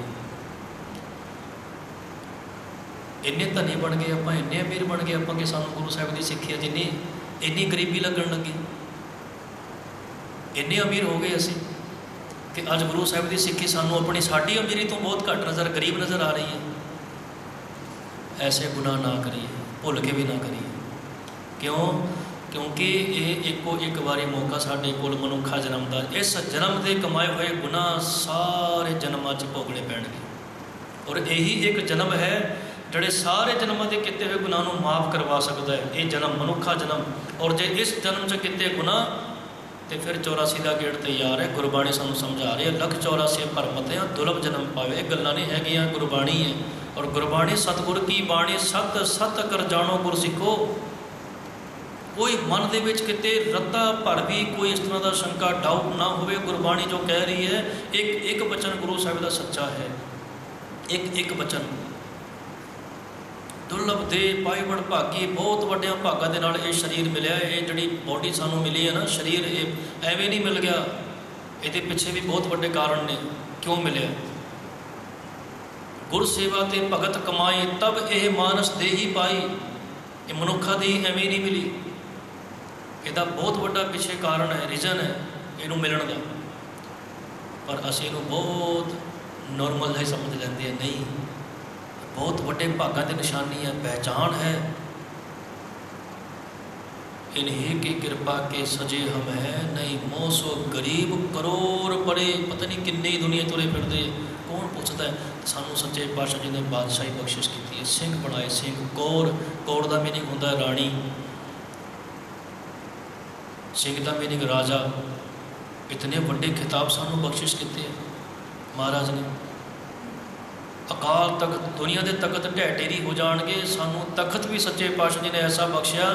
ਇੰਨੇ ਧਨੀ ਬਣ ਗਏ ਆਪਾਂ, ਇੰਨੇ ਅਮੀਰ ਬਣ ਗਏ ਆਪਾਂ ਕਿ ਸਾਨੂੰ ਗੁਰੂ ਸਾਹਿਬ ਦੀ ਸਿੱਖਿਆ ਜਿੰਨੀ, ਇੰਨੀ ਗਰੀਬੀ ਲੱਗਣ ਲੱਗੀ। ਇੰਨੇ ਅਮੀਰ ਹੋ ਗਏ ਅਸੀਂ ਕਿ ਅੱਜ ਗੁਰੂ ਸਾਹਿਬ ਦੀ ਸਿੱਖੀ ਸਾਨੂੰ ਸਾਡੀ ਅਮੀਰੀ ਤੋਂ ਬਹੁਤ ਘੱਟ ਗਰੀਬ ਨਜ਼ਰ ਆ ਰਹੀ ਹੈ। ਐਸੇ ਗੁਨਾਹ ਨਾ ਕਰੀਏ, ਭੁੱਲ ਕੇ ਵੀ ਨਾ ਕਰੀਏ। ਕਿਉਂ? क्योंकि ये एको एक बारी मौका साढ़े कोल मनुखा जन्म का, इस जन्म के कमाए हुए गुनाह सारे जन्मां च भोगने पैणगे। और यही एक जन्म है ਜਿਹੜੇ सारे जन्मों के किए हुए गुनाह को माफ़ करवा सकता है, ये जन्म मनुखा जन्म। और जे इस जन्म च किए गुनाह तो फिर 84 का गेट तैयार है। गुरबाणी सानू समझा रही है, लख 84 भरमतियाँ दुर्लभ जन्म पावे। ये गल्लां नहीं हैगियां, गुरबाणी है। और गुरबाणी सतगुर की बाणी सत सत कर जानो गुर सिखो। कोई मन दे विच किते रत्ता भर भी कोई इस तरह का शंका डाउट ना होवे। गुरबाणी जो कह रही है, एक एक वचन गुरु साहिब का सच्चा है, एक एक वचन। दुर्लभ दे पाई बड़ भागी, बहुत वड्डिया भागां दे नाल ये शरीर मिलिया। ये जिहड़ी बॉडी सानू मिली है ना, शरीर ये एवें नहीं मिल गया, ये पिछे भी बहुत वड्डे कारण ने क्यों मिले। गुर सेवा ते भगत कमाई तब यह मानस दे ही पाई। ये मनुखा दी एवें नहीं मिली, इसका बहुत वड्डा पिछे कारण है, रीजन है इनू मिलन का। पर असीं इनू बहुत नॉर्मल है समझ लेंदे हैं। नहीं, बहुत वड्डे भागां की निशानी है, पहचान है। इन्हीं की कृपा के सजे हम है, नहीं मोह सो गरीब करोड़ बड़े। पता नहीं किन्नी दुनिया तुरे फिरदे, कौन पूछता है। सानू सच्चे पातशाह जी ने बादशाही बख्शिश की है, सिंह बनाए सिंह। कौर, कौर का मीनिंग होंदा राणी, सिंह का मीनिंग राजा। इतने वड्डे खिताब सानू बख्शिश किए महाराज ने। अकाल तख्त, दुनिया के तख्त ढह ढेरी हो जाएंगे, सानू तख्त भी सच्चे पातशाह जी ने ऐसा बख्शिया,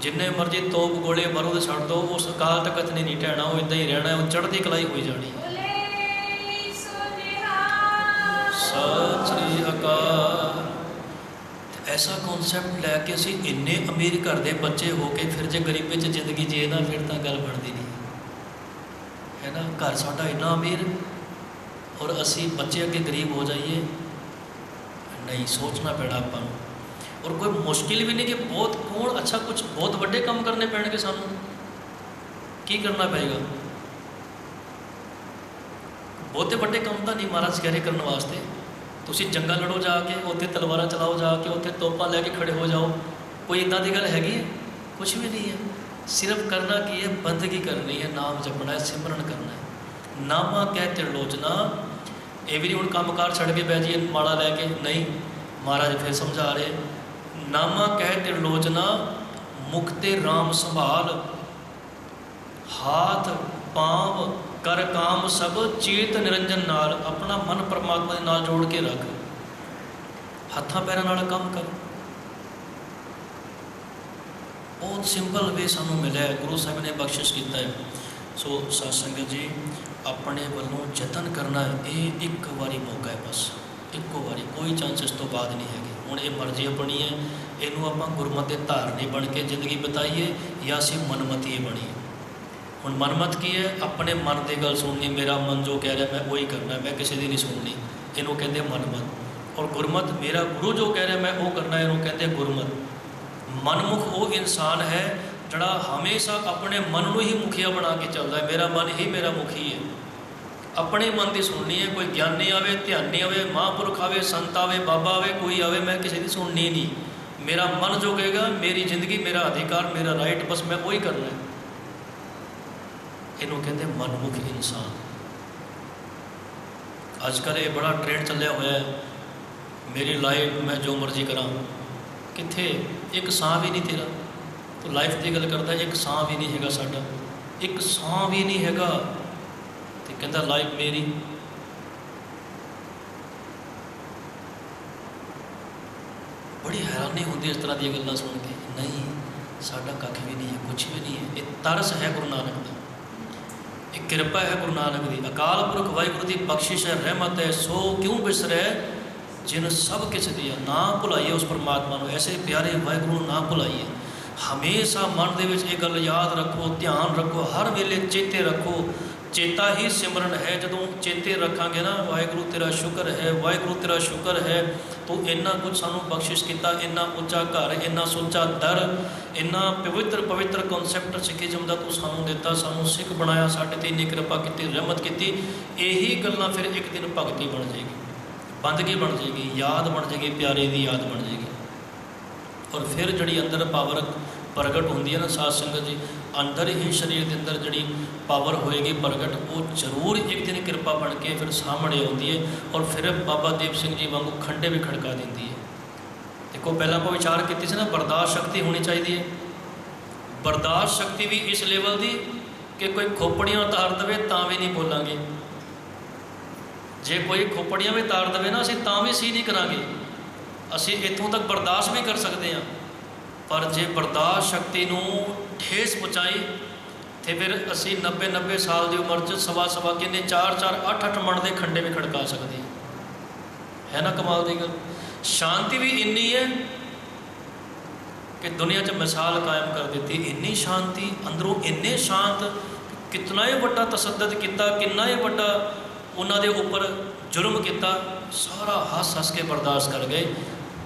जिन्ने मर्जी तोप गोले मारो तो छड़ दो, उस अकाल तख्त ने नहीं ढहना, वो इदा ही रहना है, वो चढ़ती कलाई हो जानी। सत श्री अकाल। ऐसा कॉन्सैप्ट लैके असी इन्ने अमीर घर के बच्चे हो के फिर जे गरीबी च जिंदगी जिए ना, फिर तो गल बनती नहीं है ना। घर साडा इन्ना अमीर और असी बच्चे अगे गरीब हो जाइए, नहीं सोचना पैना आपां नूं। और कोई मुश्किल भी नहीं कि बहुत कौन अच्छा कुछ बहुत वड्डे काम करने पैणगे, सानूं की करना पेगा। बहुते वड्डे काम तो नहीं महाराज कह रहे करने वास्ते। तुसीं जंगा लड़ो जाके, उत्थे तलवारां चलाओ जाके, उत्थे तोपां लैके खड़े हो जाओ, कोई इदां दी गल हैगी है? कुछ भी नहीं है। सिर्फ करना की है, बंदगी करनी है, नाम जपना है, सिमरन करना है। नामा कह त्रिलोचना, ये भी नहीं हूँ काम कार छड़ के बह जाइए माड़ा लैके, नहीं। महाराज फिर समझा रहे, नामा कह त्रिलोचना मुक्ते राम संभाल, हाथ पांव कर काम सब चेत निरंजन नाल। अपना मन परमात्मा के नाल जोड़ के रख, हत्थां पैरां नाल काम कर। बहुत सिंपल वे सानू मिले, गुरु साहब ने बख्शिश किया है। सो सत्संगत जी, अपने वालों जतन करना है। ये एक बारी मौका है, बस एको बारी, कोई चांस इस तो बाद नहीं है। हुण ये मर्जी अपनी है, इनू आपां गुरमत के धारनी बन के जिंदगी बिताइए या असीं मनमतीए बनीए। हुण मनमत की है, अपने मन की गल सुननी, मेरा मन जो कह रहा मैं वही करना, मैं किसी की नहीं सुननी, इनू कहते मनमत। और गुरमत, मेरा गुरु जो कह रहा मैं वो करना, इनू कहते गुरमत। मनमुख वो इंसान है जड़ा हमेशा अपने मन को ही मुखिया बना के चलता है। मेरा मन ही मेरा मुखी है, अपने मन की सुननी है। कोई ज्ञानी आवे, ध्यानी आवे, महापुरख आवे, संत आवे, बाबा आवे, कोई आवे, मैं किसी की सुननी नहीं। मेरा मन जो कहेगा, मेरी जिंदगी, मेरा अधिकार, मेरा राइट, बस मैं वही करना है। इनू कहते मनमुख इंसान। अजकल ये बड़ा ट्रेंड चलिया हुआ है, मेरी लाइफ मैं जो मर्जी करा। कित्थे एक साह भी नहीं तेरा, तो लाइफ की गल करता, एक साह भी नहीं हैगा साडा, एक साह भी नहीं हैगा, तो कहता लाइफ मेरी। बड़ी हैरानी होती है इस तरह दी गल्लां सुन के। नहीं, साडा कख भी नहीं है, कुछ भी नहीं है। ये तरस है गुरु नानक का, एक कृपा है गुरु नानक की। अकाल पुरख वाहिगुरू की बख्शिश है, रहमत है। सो क्यों बिसरै जिन सब किस दिया। ना भुलाइए उस परमात्मा को, ऐसे प्यारे वाहिगुरू ना भुलाइए। हमेशा मन दे विच ये गल याद रखो, ध्यान रखो, हर वेले चेते रखो। चेता ही सिमरन है। जदों चेते रखांगे ना, वाहिगुरू तेरा शुक्र है, वाहिगुरू तेरा शुक्र है, तो इन्ना कुछ सानू बख्शिश किया, इन्ना उच्चा घर, इन्ना सोचा दर, इन्ना पवित्र पवित्र कॉन्सैप्ट सिखिज्म का तू सानू दिता, सानू सिख बनाया, साडे ते इन्नी कृपा की, रहमत की। यही गल्लां फिर एक दिन भगती बन जाएगी, बंदगी बन जाएगी, याद बन जाएगी, प्यारे की याद बन जाएगी। और फिर जड़ी अंदर पावर प्रगट होंगी है ना साध संगत जी, अंदर ही शरीर के अंदर जी पावर होएगी प्रगट, वो जरूर एक दिन कृपा बन के फिर सामने आती है और फिर बाबा दीप सिंह जी वांगू खंडे भी खड़का देती है। देखो पहला आप विचार की सी ना, बर्दाश्त शक्ति होनी चाहिए है। बर्दाश्त शक्ति भी इस लेवल की कि कोई खोपड़ियाँ उतार दे तो भी नहीं बोलांगे, जे कोई खोपड़ियाँ भी उतार दे ना असीं तां भी सी नहीं करांगे, असीं इत्थों तक बर्दाश्त भी कर सकते हैं। पर जे बर्दाश्त शक्ति नूं ठेस पहुँचाई तो फिर असी 90-90 साल की उम्र च सवा किन्ने 4-4 8-8 मन के खंडे भी खड़का सकते हैं, है ना कमाल की गल। शांति भी इन्नी है कि दुनिया च मिसाल कायम कर दी, इन्नी शांति अंदरों, इन्ने शांत, कितना ही बड़ा तसद्दद किया, कितना ही बड़ा उन्होंने उपर जुर्म किया, सारा हस हस के बर्दाश्त कर गए।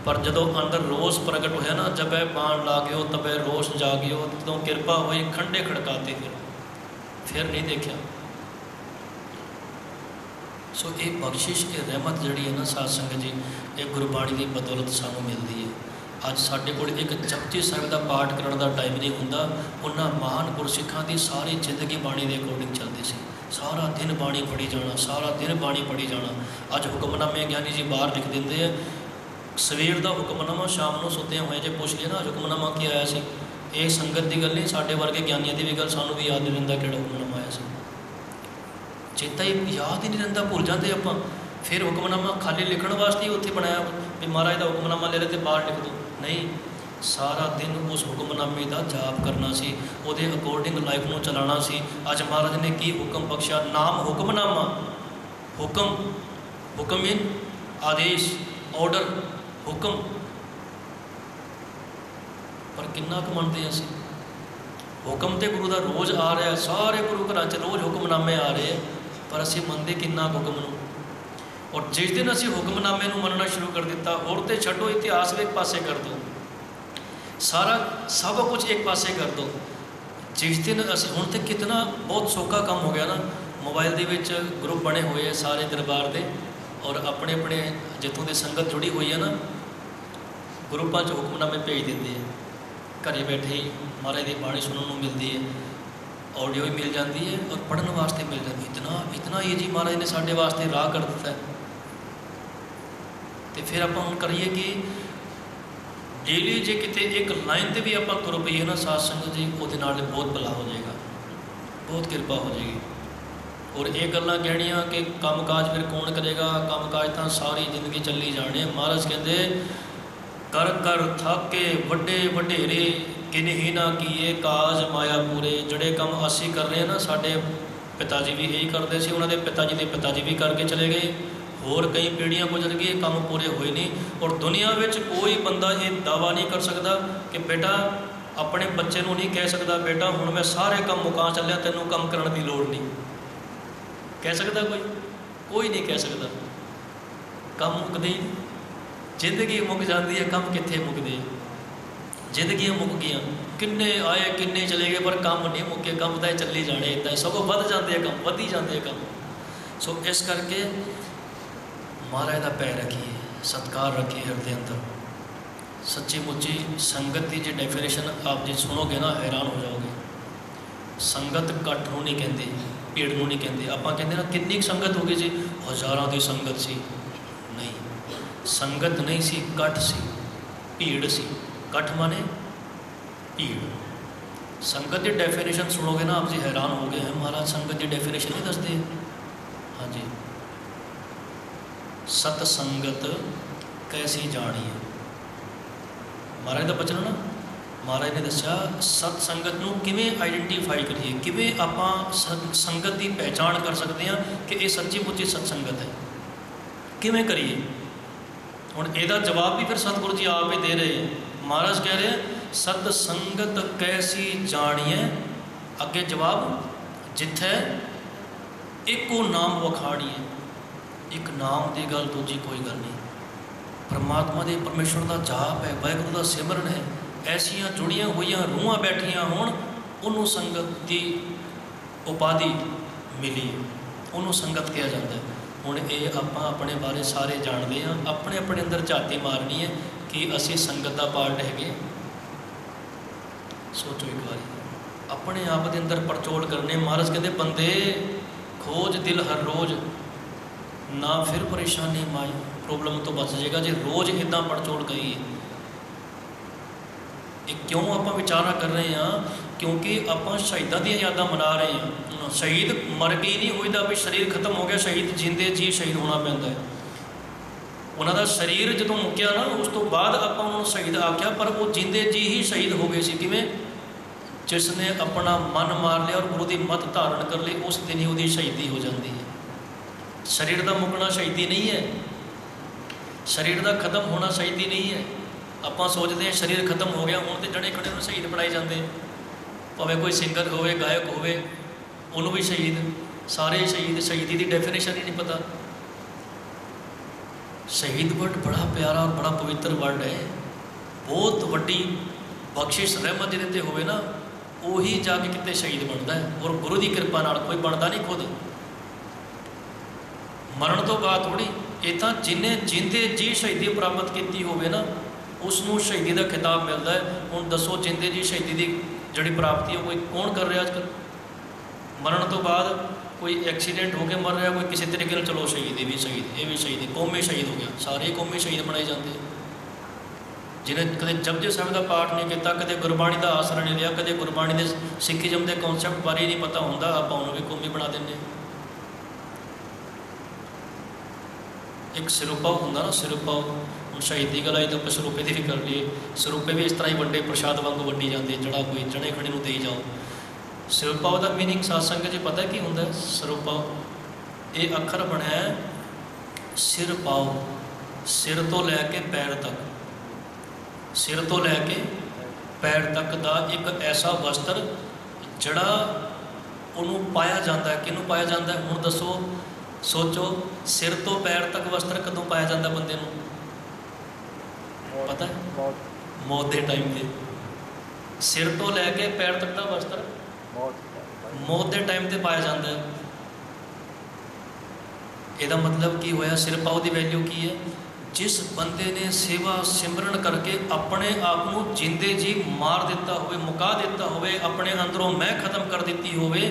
पर जदों अंदर रोष प्रगट होया ना, जब बाण ला गयो तबे रोष जागियो, जो कृपा हुई खंडे खड़काते फिर नहीं देखा। सो ये बख्शिश ये रहमत जी है ना साध संगत जी, ये गुरबाणी की बदौलत सानू मिलती है। अज साडे कोल एक जपजी साहिब का पाठ करने का टाइम नहीं हुंदा, उन्हां महान गुरसिखां की सारी जिंदगी बाणी के अकॉर्डिंग चलती सी, सारा दिन बाणी पढ़ी जाना, सारा दिन बाणी पढ़ी जाना। अज हुक्मनामे ज्ञानी जी बाहर लिख देंगे है, सवेर का हुक्मनामा शाम को सुत्ते हुए जो पूछ लिया ना हुक्मनामा की आया सी, ये संगत की गल नहीं, साढ़े वर्गे ज्ञानियों की भी गल सानू भी याद नहीं रहिंदा कि हुक्मनामा आया सी, चेता ही याद ही नहीं रहिंदा, भुल जाते आपां। फिर हुक्मनामा खाली लिखण वास्ते ही उत्थे बनाया भी महाराज का हुक्मनामा ले रहे तो बाहर लिख दो, नहीं, सारा दिन उस हुक्मनामे का जाप करना सी, उहदे अकॉर्डिंग लाइफ में चलाना सी। अज महाराज ने की हुक्म बख्शिया, नाम हुक्मनामा, हुक्म हुक्म इन आदेश ऑर्डर हुक्म, पर किन्ना क मनते असीं। हुक्म तो गुरु का रोज़ आ रहा है, सारे गुरु घर च रोज़ हुक्मनामे आ रहे हैं, पर असीं मनते किन्ना हुक्म नूं। और जिस दिन असीं हुक्मनामे नूं मनना शुरू कर दिता, होर तो छड्डो इतिहास एक पासे कर दो, सारा सब कुछ एक पासे कर दो। जिस दिन असीं हुण तो कितना बहुत सौखा काम हो गया ना, मोबाइल दे विच ग्रुप बने हुए हैं सारे दरबार के, और अपने अपने जितों की संगत जुड़ी हुई है ना, ग्रुपों च हुक्मनामे भेज देते हैं, घरे बैठे ही महाराज की बाणी सुनने को मिलती है, ऑडियो भी मिल जाती है और पढ़ने वास्ते मिल जाती है। इतना इतना ईजी महाराज ने साढ़े वास्ते राह कर दिता है। तो फिर आप हम करिए कि डेली जे किते एक लाइन पर भी आप तुर पईए ना साध संगत जी, वो बहुत भला हो जाएगा, बहुत कृपा हो जाएगी। और ये गल्लां कहणियां कि काम काज फिर कौन करेगा, काम काज तो सारी जिंदगी चली जाने। महाराज कहते कर कर थाके वड्डे वडेरे, किन्हीं ना किए काज माया पूरे। जड़े काम असी कर रहे हैं ना, साढ़े पिता जी भी यही करते सी, उन्होंने पिता जी के पिता जी भी करके चले गए, होर कई पीढ़ियां गुजर गई, काम पूरे हुए नहीं। और दुनिया में कोई बंदा ये दावा नहीं कर सकता कि बेटा अपने बच्चे को नहीं कह सकता बेटा हुण मैं सारे काम मुका चलिया, तेनों काम करने की लोड़ नहीं, कह सकता कोई नहीं कह सकता। काम मुकते ही, जिंदगी मुक जाती है, काम कितने मुकते, जिंदगियां मुक गई, किन्ने आए किन्ने चले गए, पर काम नहीं मुके, काम तो चली जाने, इदा सगों वध जाते हैं, काम वधी जाते हैं काम। सो इस करके महाराज का पैर रखिए, सत्कार रखिए हृदय अंदर। सच्ची मुच्ची संगत की जो डेफिनेशन आप जी सुनोगे ना हैरान हो जाओगे। संगत कट्ठ नूं नहीं कहते, भीड़ नूं नहीं कहते। आप कहते ना कितनी संगत हो गई जी, हज़ारों की संगत सी, नहीं, संगत नहीं सी, कट्ठ सी, भीड़ सी। कट्ठ माने भीड़। संगत की डेफिनेशन सुनोगे ना आप जी हैरान हो गए हैं, महाराज संगत की डेफिनेशन नहीं दसते। हाँ जी, सतसंगत कैसी जानिए, महाराज का बचन ना, महाराज ने दसिया सतसंगत नूं किवें आइडेंटिफाई करिए, किवें आपां संगत की पहचान कर सकते हैं कि ये सच्ची मुच्ची सतसंगत है, किवें करिए। हुण इहदा जवाब भी फिर सतगुरु जी आप ही दे रहे हैं। महाराज कह रहे हैं सतसंगत कैसी जानिए, अगे जवाब जिथे एको नाम वखाड़िए। एक नाम की गल, दूजी कोई गल नहीं। परमात्मा के परमेश्वर का जाप है, वाहिगुरू का सिमरन है, ऐसिया जुड़ियां हुई रूहां बैठियां होण, उन्होंने संगत की उपाधि मिली, उन्होंने संगत कहा जाता है। हुण ये आपां अपने बारे सारे जानते हैं, अपने अपने अंदर झाती मारनी है कि असी संगत का पार्ट है सोचो एक बार अपने आप के अंदर परचोल करने। महाराज कहते बंदे खोज दिल हर रोज़ ना फिर परेशानी माई, प्रॉब्लम तो बच जाएगा जे रोज़ इदा पड़चोल करिए। क्यों आप विचारा कर रहे हैं? क्योंकि आप शहीदों दी यादां मना रहे हैं। शहीद मर के ही नहीं होता भी शरीर खत्म हो गया, शहीद जिंदे जी शहीद होना पैंदा है। उन्होंने शरीर जो मुक्या ना उस तो बाद आप शहीद आख्या, पर वो जिंदे जी ही शहीद हो गए सी। किवें? जिसने अपना मन मार लिया और गुरु की मत धारण कर ली, उस दिन ही वो शहीदी हो जाती है। शरीर का मुकना शहीदी नहीं है, शरीर का खत्म होना शहीदी नहीं है। आप सोचते हैं शरीर खत्म हो गया हूँ तो जने खड़े में शहीद बनाए जाते, भावें कोई सिंगर होवे गायक होवे उन्होंने भी शहीद, सारे शहीद। शहीदी की डेफिनेशन ही नहीं पता। शहीद वर्ड बड़ा प्यारा और बड़ा पवित्र वर्ड है। बहुत वड्डी बख्शिश रहमत जिहदे होवे ना उही जाके कितने शहीद बनता है। और गुरु की कृपा नाल कोई बनता नहीं खुद, मरण तो बात थोड़ी। ये तो जिन्हें जिंदे जी शहीदी प्राप्त की होवे ना उसनों शहीदी का खिताब मिलता है। हुण दसो जिंदे जी शहीदी की जी प्राप्ति है कोई कौन कर रहा अजकल? मरण तो बाद कोई एक्सीडेंट हो गया मर रहा, कोई किसी तरीके से चलो शहीद, ये भी शहीद, ये भी शहीद, कौमे शहीद हो गया। सारे कौमे शहीद बनाए जाते हैं। जिन्हें कदे जपजी साहिब का पाठ नहीं किया, कदे गुरबाणी का आसरा नहीं लिया, कदे गुरबाणी के सिखिज्म के कॉन्सैप्ट बारे नहीं पता होंदा, आप उन्होंने भी कौमी बना देंगे। एक सिरोपा होंदा ना, सिरोपा हम शहीदी गल आई तो आप सिरोपे की भी कर लिए। सिरोपे भी इस तरह ही वंडे प्रशाद वांगू वंडी जाते, जड़ा कोई जने खड़े में दे जाओ। सिरोपा का मीनिंग सत्संग जी पता की होंदा है? सिरोपा ये अखर बनया सिर पाओ, सिर तो लैके पैर तक, सिर तो लैके पैर तक का एक ऐसा वस्त्र जड़ा उन्होंने पाया जाता है। किनू पाया जाता है? हुण दसो, सोचो सिर तो पैर तक वस्त्र कदों पाया जाता बंदे नूं? पता है? मौत के टाइम पे। सिर तो लैके पैर तक का वस्त्र मौत के टाइम पे पाया जाता है। ਇਹਦਾ मतलब की होया? सिर पाओ की वैल्यू की है? जिस बंदे ने सेवा सिमरन करके अपने आप को जिंदे जी मार दिता होवे, मुका दिता होवे, अपने अंदरों मैं खत्म कर दी होवे,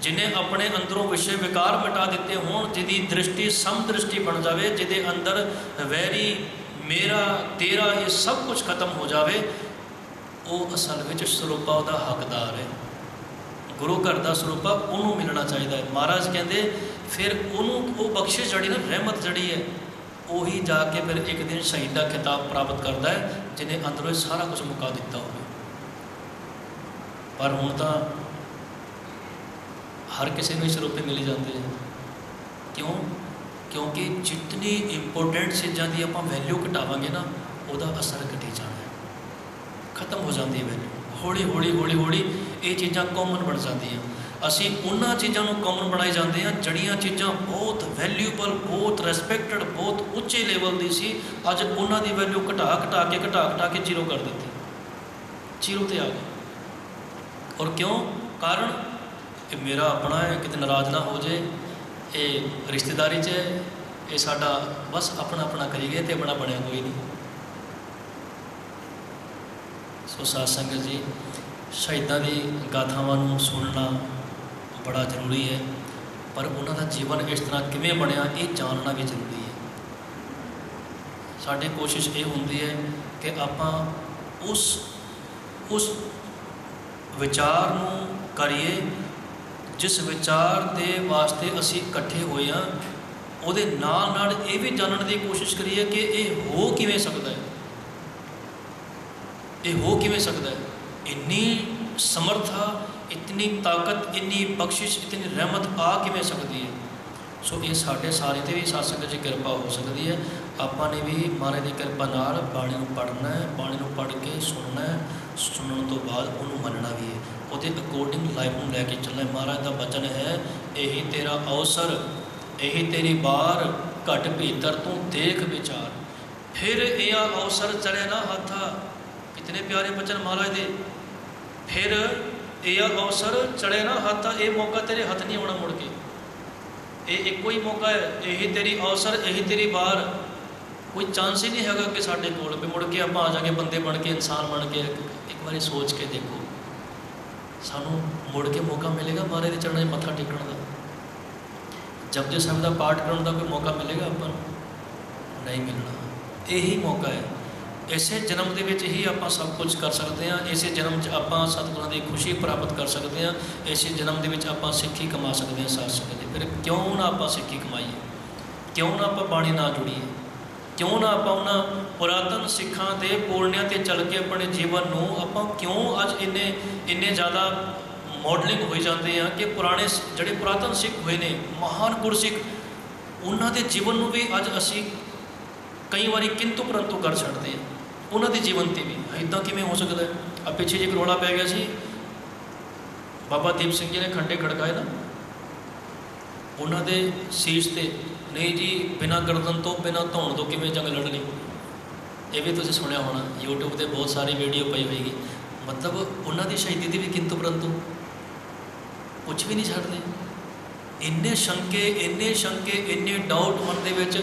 जिन्हें अपने अंदरों विषय विकार मिटा दिते हों, जिहदी दृष्टि सम दृष्टि बन जाए, जिहदे अंदर वैरी मेरा तेरा ये सब कुछ खत्म हो जाए, वो असल में सरूपा उहदा हकदार है। गुरु घर का सरूपा उन्होंने मिलना चाहिए। महाराज कहते फिर उन्होंने वो बख्शिश जड़ी ना, रहमत जड़ी है, वही जाके फिर एक दिन शहीद का खिताब प्राप्त करता है, जिन्हें अंदरों सारा कुछ मुका दिता हो। पर हुण तो हर किसी में सरूपे मिल जाते हैं। क्यों? क्योंकि जितनी इंपोर्टेंट चीज़ों की आप वैल्यू घटावांगे ना, वह असर घटी जाना है, खत्म हो जाती है वैल्यू। हौली हौली हौली हौली ये चीज़ां कॉमन बन जाती हैं। असी उन्होंने चीज़ों को कॉमन बनाई जाते हैं जड़ियाँ चीज़ां बहुत वैल्यूबल, बहुत रिस्पैक्टेड, बहुत उच्चे लेवल की सी, अज उन्हों की वैल्यू घटा के जीरो कर दी, जीरो ते आ गई। और क्यों? कारण ये मेरा अपना है, कितने नाराज़ ना हो जाए, ये रिश्तेदारी च है, ये साडा बस अपना अपना करी गए तो अपना बनया कोई नहीं। सो साध संगत जी, शहीदों की गाथावां सुनना बड़ा जरूरी है, पर उन्होंने जीवन इस तरह किमें बनया ये जानना भी जरूरी है। साड़ी कोशिश ये होंदी है कि आप उस विचार नूं करिए जिस विचार के वास्ते असी इकट्ठे होए हाँ, उहदे नाल नाल ये भी जानने की कोशिश करिए कि ये हो किवें सकदा है, ये हो किवें सकदा है। इन्नी समर्था, इतनी ताकत, इन्नी बख्शिश, इतनी रहमत आ किवें सकती है। सो ये साढ़े सारे तो भी सत्संग की कृपा हो सकती है। आपने भी महाराज की कृपा नाल बाणी नूं पढ़ना है, बाणी नूं पढ़ के सुनना है, सुनने तो बाद उन्होंने मनना भी है, वो अकॉर्डिंग लाइफ में लैके चलना है। महाराज का वचन है, यही तेरा अवसर, यही तेरी बार, घट भीतर तू देख विचार, फिर यह अवसर चढ़े ना हाथा। कितने प्यारे वचन महाराज दे। फिर यह अवसर चढ़े ना हाथा, ये मौका तेरे हाथ नहीं आना मुड़ के, ये एक ही मौका है, यही तेरी अवसर, यही तेरी बार। कोई चांस ही नहीं है कि साढ़े कोल भी मुड़ के आप आ जाएंगे बंदे बन के, इंसान बन के। एक बार सोच के देखो, सानू मुड़ के मौका मिलेगा महाराज के चरणों 'ਚ मत्था टेकण का? जपजी साहिब का पाठ करने का कोई मौका मिलेगा अपन? नहीं मिलना। यही मौका है, इसे जन्म के विच ही आप सब कुछ कर सकते हैं। इसे जन्म आप सतगुरां की खुशी प्राप्त कर सकते हैं। इसे जन्म के आप सिक्खी कमा सकते हैं साथ संगत। फिर क्यों ना आप सिक्खी कमाईए, क्यों ना आप बाणी नाल जुड़ीए, क्यों ना आप उन्होंने पुरातन सिखां के बोलनियां ते चल के अपने जीवन में आप क्यों अज इन्ने ज़्यादा मॉडलिंग हो जाते हैं कि पुराने जोड़े पुरातन सिख हुए ने महान गुरसिख उन्होंने जीवन में भी अज असी कई बार किंतु परंतु कर छड्डते हैं। उन्होंने जीवन से भी इदा किवें हो सकता है? अब पिछे जी रौला पै गया सी, बाबा दीप सिंह जी ने खंडे खड़काए ना, उन्होंने शीश से नहीं जी बिना गर्दन तो बिना धोण तो किवें जंग लड़नी। ये भी तुसीं सुनिया होना, यूट्यूब पर बहुत सारी वीडियो पई होएगी। मतलब उन्होंने शहीदी की भी किंतु परंतु कुछ भी नहीं छड्डदे। इन्ने शंके इन्ने डाउट मन दे विच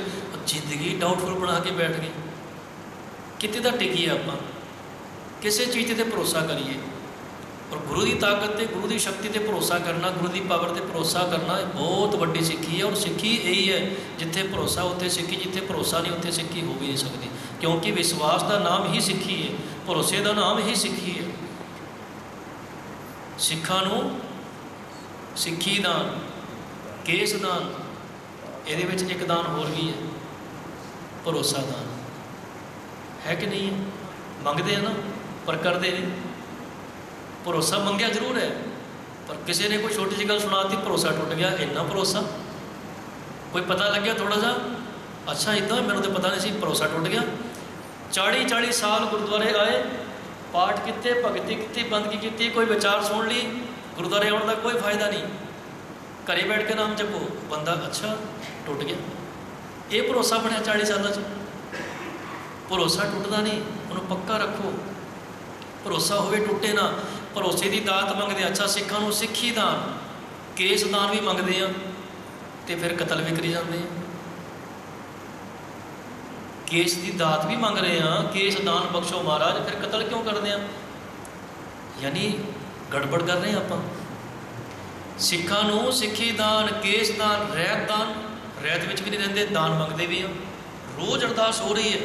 जिंदगी डाउटफुल बना के बैठ गई। किते दा टिकीए आप किसी चीज़ ते भरोसा करिए। और गुरु की ताकत ते गुरु की शक्ति ते भरोसा करना, गुरु की पावर ते भरोसा करना बहुत वड्डी सिक्खी है। और सिक्खी यही है, जिथे भरोसा उत्थे सिक्खी, जिथे भरोसा नहीं उत्थे सिक्खी हो भी नहीं सकती। क्योंकि विश्वास का नाम ही सिक्खी है, भरोसे का नाम ही सिक्खी है। सिखां नूं सिक्खी दान, केस दान, ये एक दान होर भी है, भरोसा दान है कि नहीं है? मंगते हैं ना पर करते नहीं। भरोसा मंगया जरूर है, पर किसी ने कोई छोटी जी गल सुनाती, भरोसा टुट गया। इन्ना भरोसा कोई पता लग गया थोड़ा सा, अच्छा इदा मैंने तो पता नहीं सी, भरोसा टुट गया। 40-40 साल गुरुद्वारे आए, पाठ किते, भगती की, बंदगी की, कोई विचार सुन ली, गुरुद्वारे आने का कोई फायदा नहीं। घरे बैठ के नाम जपो, बंदा अच्छा टुट गया। ये भरोसा बनया 40 सालों से। भरोसा टुटता नहीं, उन्होंने पक्का रखो। भरोसा होवे टुटे ना। भरोसे की दात मंगते, अच्छा सिखां नूं सिक्खी दान, केस दान भी मंगते हैं, तो फिर कतल भी करी जाते हैं। केस की दात भी मंग रहे हैं, केस दान बख्शो महाराज, फिर कतल क्यों करते हैं? यानी गड़बड़ कर रहे हैं आप। सिखां नूं सिक्खी दान, केस दान, रैत दान, रैत विच भी नहीं रहिंदे, दान मंगते भी हैं। रोज़ अरदास हो रही है,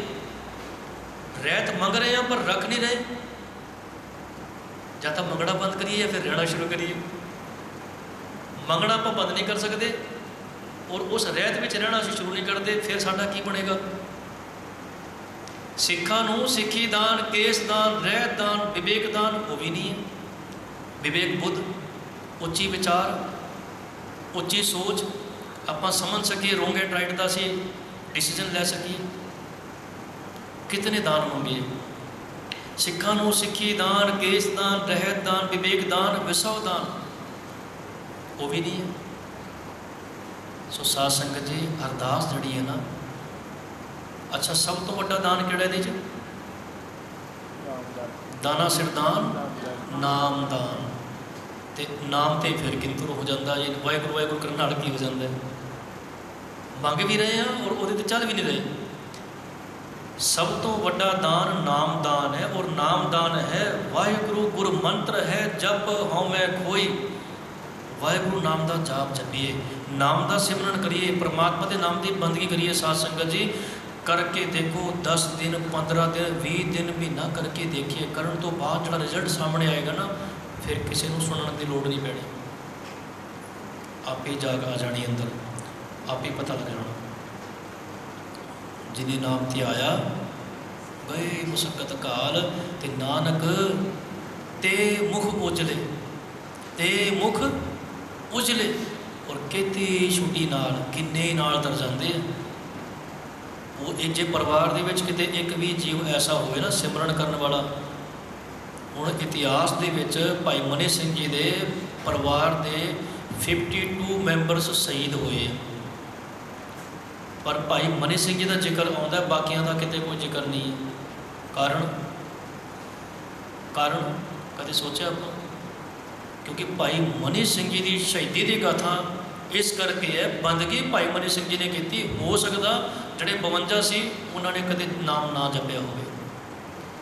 रैत मंग रहे हैं पर रख नहीं रहे। या तो मंगना बंद करिए या फिर रहना शुरू करिए। मंगना आप बंद नहीं कर सकते और उस रैत में रहना असीं शुरू नहीं करते, फिर साडा की बनेगा? सिखां नूं सिक्खी दान, केस दान, रैत दान, विवेक दान वो भी नहीं है। विवेक बुद्ध, उच्ची विचार, उच्ची सोच, आप समझ सकिए रोंग एंड राइट का असीं डिसीजन लै सकिए। कितने दान मंगे? सिखां नूं सिक्खी दान, केस दान, रहत दान, विवेक दान, विसव दान वो भी नहीं है। सो साध संगत जी अरदास जिहड़ी है ना, अच्छा सब तो वड्डा दान किहड़ा इहदे च? दाना सिर दान, नाम दान। ते नाम तो फिर किंतु हो जाता है, वाहिगुरू वाहिगुरू करने नाल की हो जाता है? मंग भी रहे हैं और वो चल भी नहीं रहे। सब तो वड्डा दान नाम दान है, और नाम दान है वाहिगुरू गुर मंत्र है, जप हउमैं खोई। वाहिगुरू नाम का जाप जपीए, नाम का सिमरन करिए, परमात्मा के नाम की बंदगी करिए। साध संगत जी करके देखो, 10 दिन 15 दिन 20 दिन महीना करके देखिए। करने तो बाद जो रिजल्ट सामने आएगा ना, फिर किसी को सुनने की लोड़ नहीं पैनी, आप ही जाग आ जानी अंदर, आप ही पता लग जाना। जिन्हें नाम ते आया गए मुसक्कत काल, ते नानक ते मुख उजले, ते मुख उजले। और केती छुट्टी नाल किन्ने नाल तर जाते हैं। वो जे परिवार दे विच किते एक भी जीव ऐसा होवे ना सिमरन करने वाला। हुण इतिहास दे विच भाई मनी सिंह जी दे परिवार दे 52 मैंबरस शहीद हुए हैं, पर भाई मनी सिंह जी का जिक्र आता है, बाकियों का कितने कोई जिक्र नहीं है। कारण कभी सोचा आप? क्योंकि भाई मनी सिंह जी की शहीदी की गाथा इस करके है, बंदगी भाई मनी सिंह जी ने की। हो सकता जोड़े 52 सी उन्होंने कभी नाम ना जपया हो,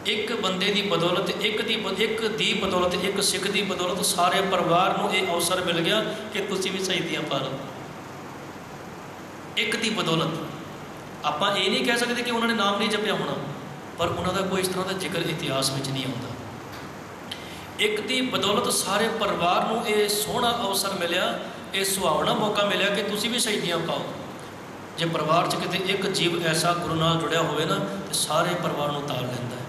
एक बंदे की बदौलत, एक दी बदौलत, एक सिख की बदौलत सारे परिवार को यह अवसर मिल गया कि तुसी भी शहीदियाँ पा लो। एक की बदौलत आप ये नहीं कह सकते कि उन्होंने नाम नहीं जपया होना, पर उन्होंने कोई इस तरह का जिक्र इतिहास में नहीं आता। एक की बदौलत सारे परिवार को यह सोहना अवसर मिलया, ये सुहावना मौका मिलया कि तुसी भी शहीदियाँ पाओ। जे परिवार च किते एक जीव ऐसा गुरु नाल जुड़िया होवे ना, तो सारे परिवार को तार लैंदा है।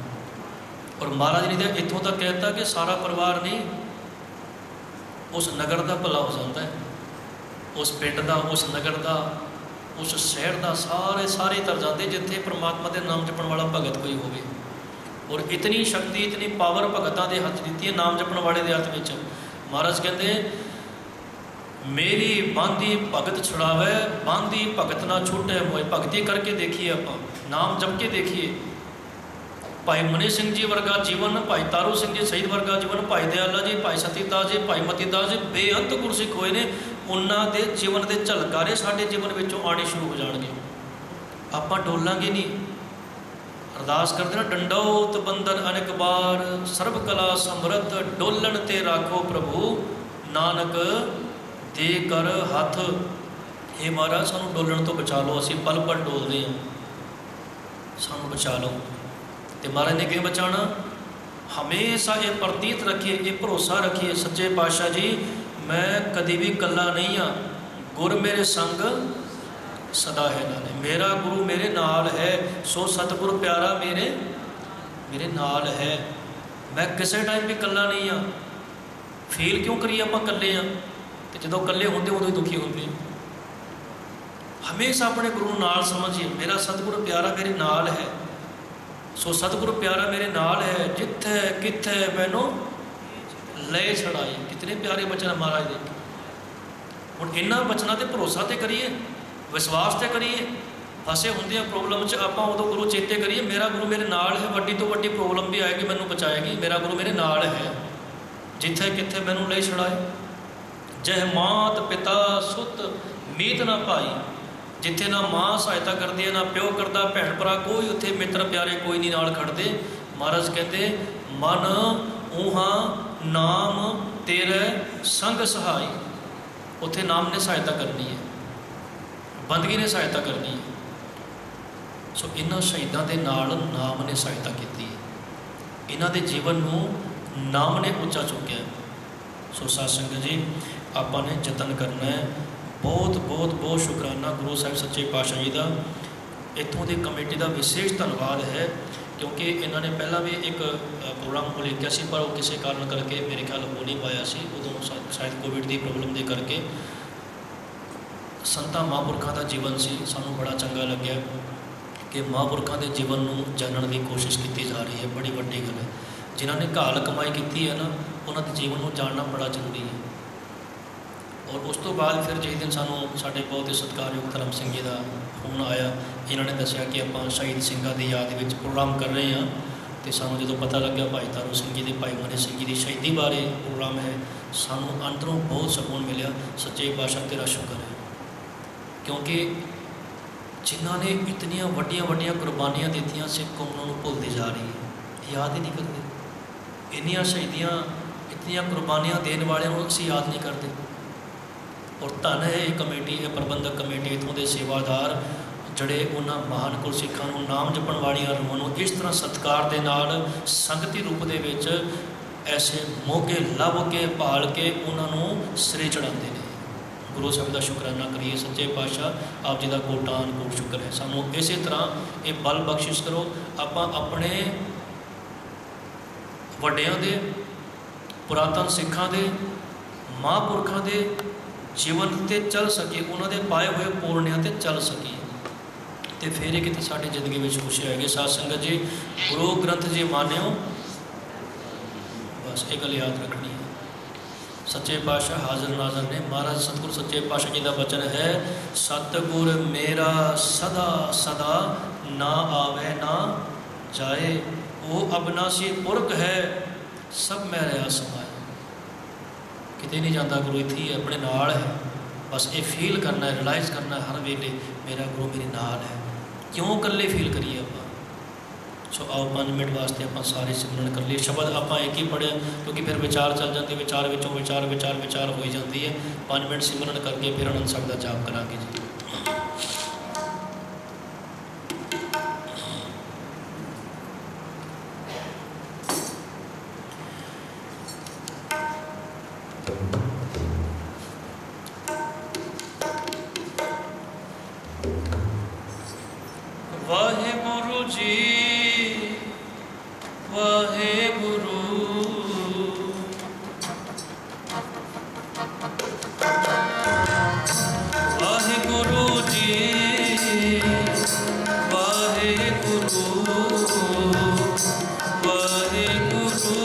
और महाराज ने तो इत्थों तक कहता कि सारा परिवार नहीं, उस नगर का भला हो जाता है, उस पिंड का, उस नगर का, उस शहर का, सारे तर जाते जिथे परमात्मा के नाम जपण वाला भगत कोई होवे। और इतनी शक्ति, इतनी पावर भगतां दे हथ दी है, नाम जपण वाले दे हथ विच। महाराज कहते मेरी बांधी भगत छुड़ावे, बांधी भगत ना छूटे मोए। भगती करके देखिए, आप नाम जप के देखिए। भाई मनी सिंह जी वर्गा जीवन, भाई तारू सिंह जी शहीद वर्गा जीवन, भाई दयाला जी, भाई सतीदास जी, भाई मतीदास जी बेअंत गुरसिख होए ने। उन्होंने जीवन के झलकारे साढ़े जीवन में आने शुरू हो जाएंगे। आप डोलांगे नहीं। अरदास करते ना, डंडौत बंधन अनेक बार, सर्व कला समृत, डोलन ते राखो प्रभु, नानक दे कर हथ। हे महाराज सानू डोलन तो बचा लो, असी पल पल डोलते हैं, सानू बचा लो। तो महाराज ने क्या बचाना? हमेशा ये प्रतीत रखिए, ये भरोसा रखिए सच्चे पातशाह जी मैं कभी भी कला नहीं हाँ, गुर मेरे संग सदा है नाले। मेरा गुरु मेरे नाल है, सो सतगुरु प्यारा मेरे नाल है। मैं किसी टाइम भी कला नहीं हाँ। फील क्यों करिए आप कले हाँ? तो जो कले होंगे उदों ही दुखी होंगे। हमेशा अपने गुरु नाल समझिए, मेरा सतगुरु प्यारा मेरे नाल है, सो सतगुरु प्यारा मेरे नाल है, जिथे किथे मैनू ले छड़ाई। कितने प्यारे बचन महाराज दे। हुण इन्हां बचनों ते भरोसा तो करिए, विश्वास तो करिए। फसे होंगे प्रॉब्लम च आप उदों गुरु चेते करिए, मेरा गुरु मेरे नाल है। वड्डी तो वड्डी प्रॉब्लम भी आएगी, मैनू बचाएगी, मेरा गुरु मेरे नाल है, जिथे किथे मैनू ले छड़ाए। जह मात पिता सुत मीत ना भाई, जिथे ना माँ सहायता करती है, ना प्यो करता, भैन भरा कोई उत्थे मित्र प्यारे कोई नहीं नाल खड़ते। महाराज कहते मन ऊहा नाम तेरे संग सहाय। उत्थे नाम ने सहायता करनी है, बंदगी ने सहायता करनी है। सो इन्हां शहीदों के नाल नाम ने सहायता की है। इन्हां दे जीवन को नाम ने उच्चा चुक्या। सो साध संगत जी आपने जतन करना है। बहुत बहुत बहुत शुकराना गुरु साहिब सच्चे पातशाह जी का। इत्थों की कमेटी का विशेष धन्यवाद है, क्योंकि इन्होंने पहला भी एक प्रोग्राम उलीकिया सी, पर वो किसी कारण करके मेरे ख्याल हो नहीं पाया सी। उदों शायद कोविड की प्रॉब्लम के करके। संतां महापुरखों का जीवन सी, सानू बड़ा चंगा लग्या कि महापुरखों के जीवन को जानने की कोशिश की जा रही है। बड़ी वड्डी गल है। जिन्होंने घाल कमाई की है ना, उन्होंने जीवन को जानना बड़ा जरूरी है। और उस तो बाद फिर जिस दिन सानू साडे बहुत ही सत्कारयोग धर्म सिंह जी का फोन आया, इन्होंने दसिया कि आप शहीद सिंघां की याद में प्रोग्राम कर रहे हैं। तो सानू जो पता लग्या भाई तारू सिंह जी, भाई मनी सिंह जी की शहीदी बारे प्रोग्राम है, सानू अंदरों बहुत सकून मिले। सच्चे पातशाह तेरा शुक्र है, क्योंकि जिन्होंने इतनिया वड्डिया वड्डिया कुर्बानियाँ दित्तियां, सिख कौम उन्होंने भुलती जा रही है, याद ही नहीं करते। इन्नियां शहीदियाँ, इतनिया कुर्बानियाँ देने वाले असीं याद नहीं करते। और धन है ये कमेटी, ये प्रबंधक कमेटी, इतों के सेवादार जड़े उन्होंने महान गुर सिखां नूं, नाम जपण वालियां रूहां नूं इस तरह सत्कार के नाल संगती रूप दे विच ऐसे मौके लभ के भाल के उन्होंने सिरे चढ़ाते हैं। गुरु साहिब का शुकराना करिए। सच्चे पातशाह आप जी का कोटान कोट शुक्र है। सानू इस तरह ये बल बख्शिश करो, आप अपने वड्डियां दे, पुरातन सिखां दे, महापुरखों के जीवन ते चल सके, उन्होंने पाए हुए पूर्णिया ते चल सके, तो फिर ही कितनी साड़ी जिंदगी में खुशी आएगी। साध संगत जी गुरु ग्रंथ जी मान्यो, बस एक गल याद रखनी है। सच्चे पातशाह हाजिर नाजर ने, महाराज सतगुरु सच्चे पातशाह जी का वचन है, सतगुर मेरा सदा सदा ना आवे ना जाए, वो अविनाशी पुरख है सब मैं रहा समाए। किते नहीं जाता, गुरु इत्थे ही अपने नाल है। बस ये फील करना है, रिलाइज़ करना है हर वेले मेरा गुरु मेरे नाल है। क्यों कल्ले फील करिए आप? सो आओ 5 मिनट वास्ते आप सारे सिमरन कर लिए। शब्द आप एक ही पढ़िया क्योंकि फिर विचार चल जाते, विचार विचों विचार हो जाती है। 5 मिनट सिमरन करके फिर आनंद साहब का जाप करांगे जी। वाहेगुरु जी वाहेगुरु, वाहेगुरु जी वाहेगुरु, वाहेगुरु वाहेगुरु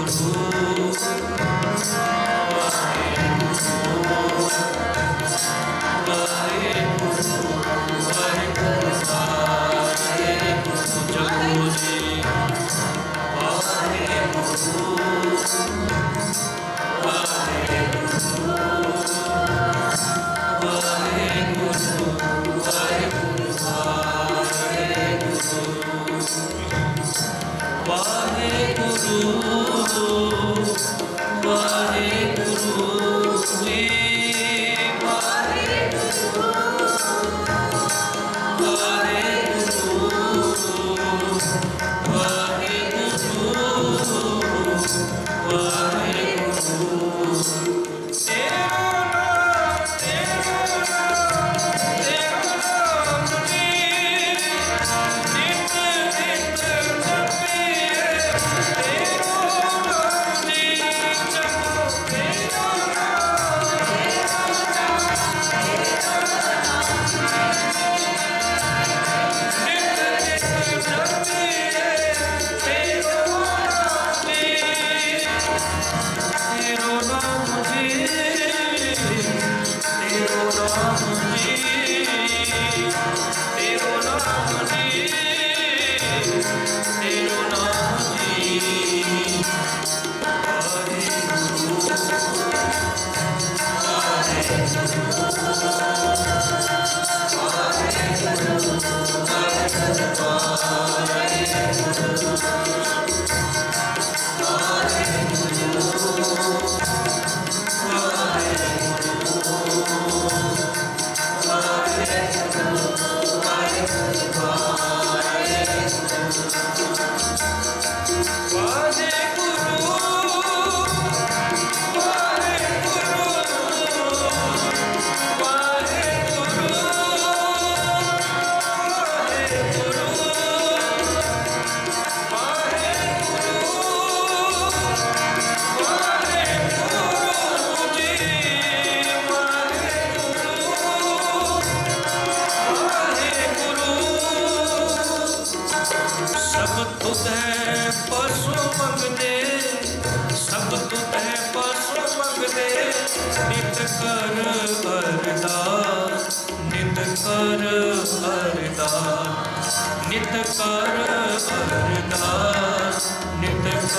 वाहेगुरु।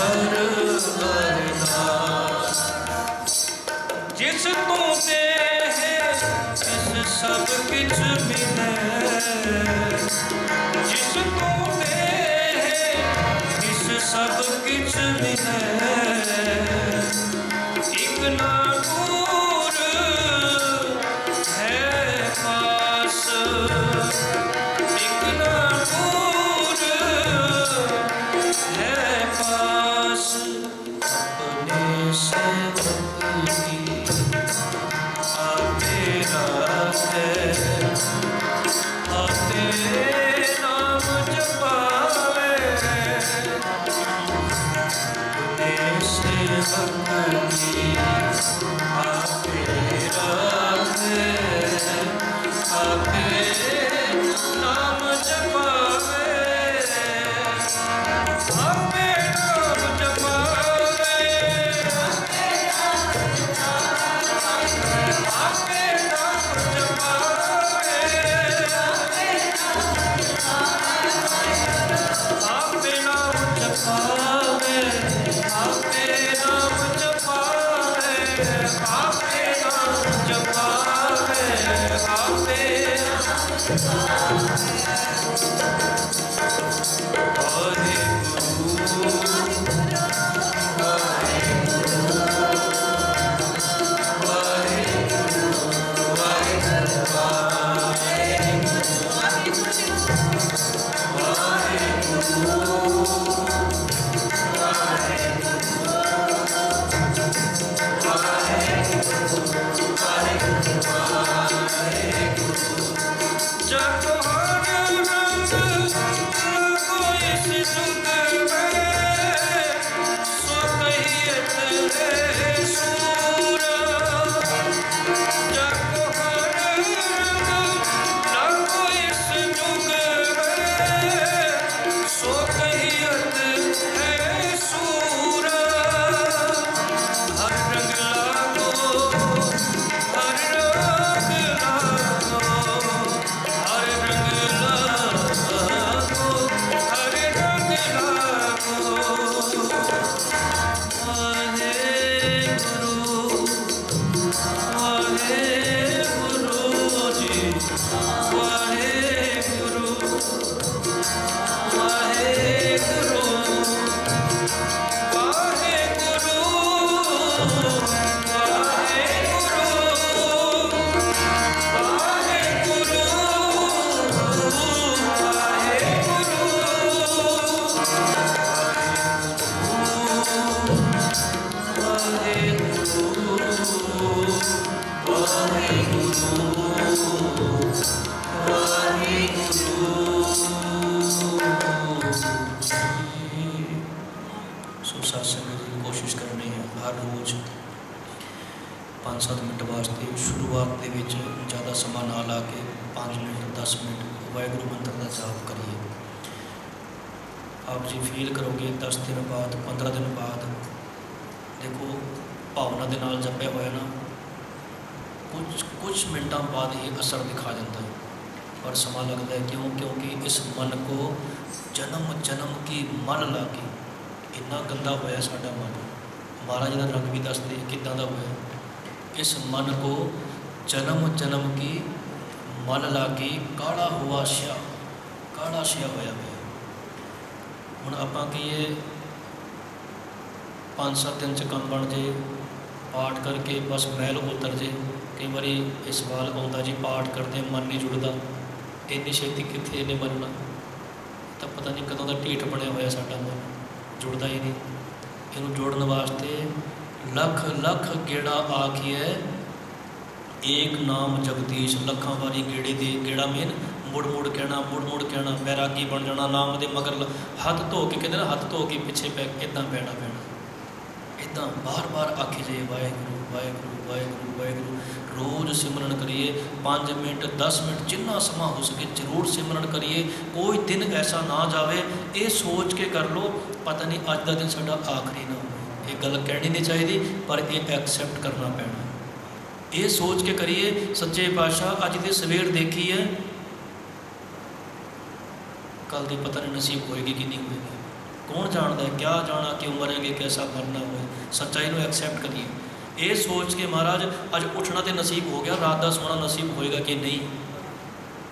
जिस तू दे है जिस सब किछ मिले, जिस तू दे है जिस सब किछ मिले, एक ना दूर है पास, एक ना दूर है पास, अपने सेवक की आपके नाम जपा सो सत्संग की कोशिश करनी है हर रोज़ 5-7 मिनट वास्ते शुरुआत के ज़्यादा समा ना ला के 5 मिनट 10 मिनट वाहिगुरू मंत्र का जाप करिए। आप जी फील करोगे 10 दिन बाद 15 दिन बाद देखो भावना के नाल जपया होया ना कुछ मिनटों बाद ही असर दिखा देता है, पर समा लगता है। क्यों? क्योंकि इस मन को जन्म जन्म की मल ला के इन्ना गंदा होया साडा मन। महाराज का रंग भी दसते किदां दा होया। इस मन को जन्म जन्म की मल ला के काला हुआ स्या होया है। हुण आपां कहिए 5-7 दिन च काम बन जे, पाठ करके बस मैल उतर जे। कई बारी ये सवाल आता जी पाठ करते मन नहीं जुड़ता, इन्नी छेती कितने इन्हें बनना, तो पता नहीं कदों का ढीठ बनया होया साडा मन, जुड़ता ही नहीं। इनू जोड़न वास्ते लख लख गेड़ा आखिए एक नाम जगदीश। लखां वारी गेड़े दे गेड़ा मेन मुड़ मुड़ कहना बैरागी बन जाना नाम दे मगर हथ धो के कहते ना हथ धो के पिछे पै इदा पैना इदा बार बार आखी जाइए वाहिगुरू वाहिगुरू वाहिगुरू वाहिगुरू। रोज़ सिमरन करिए 5 मिनट 10 मिनट जिन्ना समा हो सके जरूर सिमरन करिए। कोई दिन ऐसा ना जाए ये सोच के कर लो पता नहीं अज का दिन साडा आखिरी ना हो। ये गल कहनी नहीं चाहिए पर यह एक्सैप्ट करना पैना। ये सोच के करिए सच्चे पातशाह अज की सवेर देखी है, कल की पता नहीं नसीब होएगी कि नहीं होएगी, कौन जानता है। क्या जाना क्यों मरेंगे कैसा मरना हो। सच्चाई को एक्सैप्ट करिए। ये सोच के महाराज अज उठना तो नसीब हो गया, रात का सोना नसीब होएगा कि नहीं।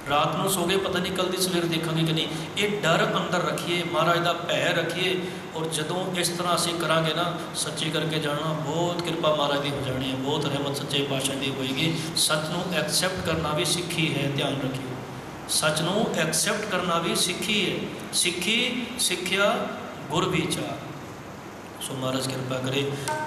रात को सो गए पता नहीं कल की सवेर देखेंगे कि नहीं। ये डर अंदर रखिए, महाराज का भै रखिए। और जदों इस तरह असीं करांगे ना सच्ची करके जाना बहुत कृपा महाराज की हो जानी है, बहुत रहमत सच्चे पातशाह की होएगी। सच को एक्सैप्ट करना भी सिੱਖੀ है, ध्यान रखिए। सच को एक्सैप्ट करना भी सिੱਖੀ है। सिੱਖੀ सिੱਖਿਆ गुर विचार। सो महाराज कृपा करे।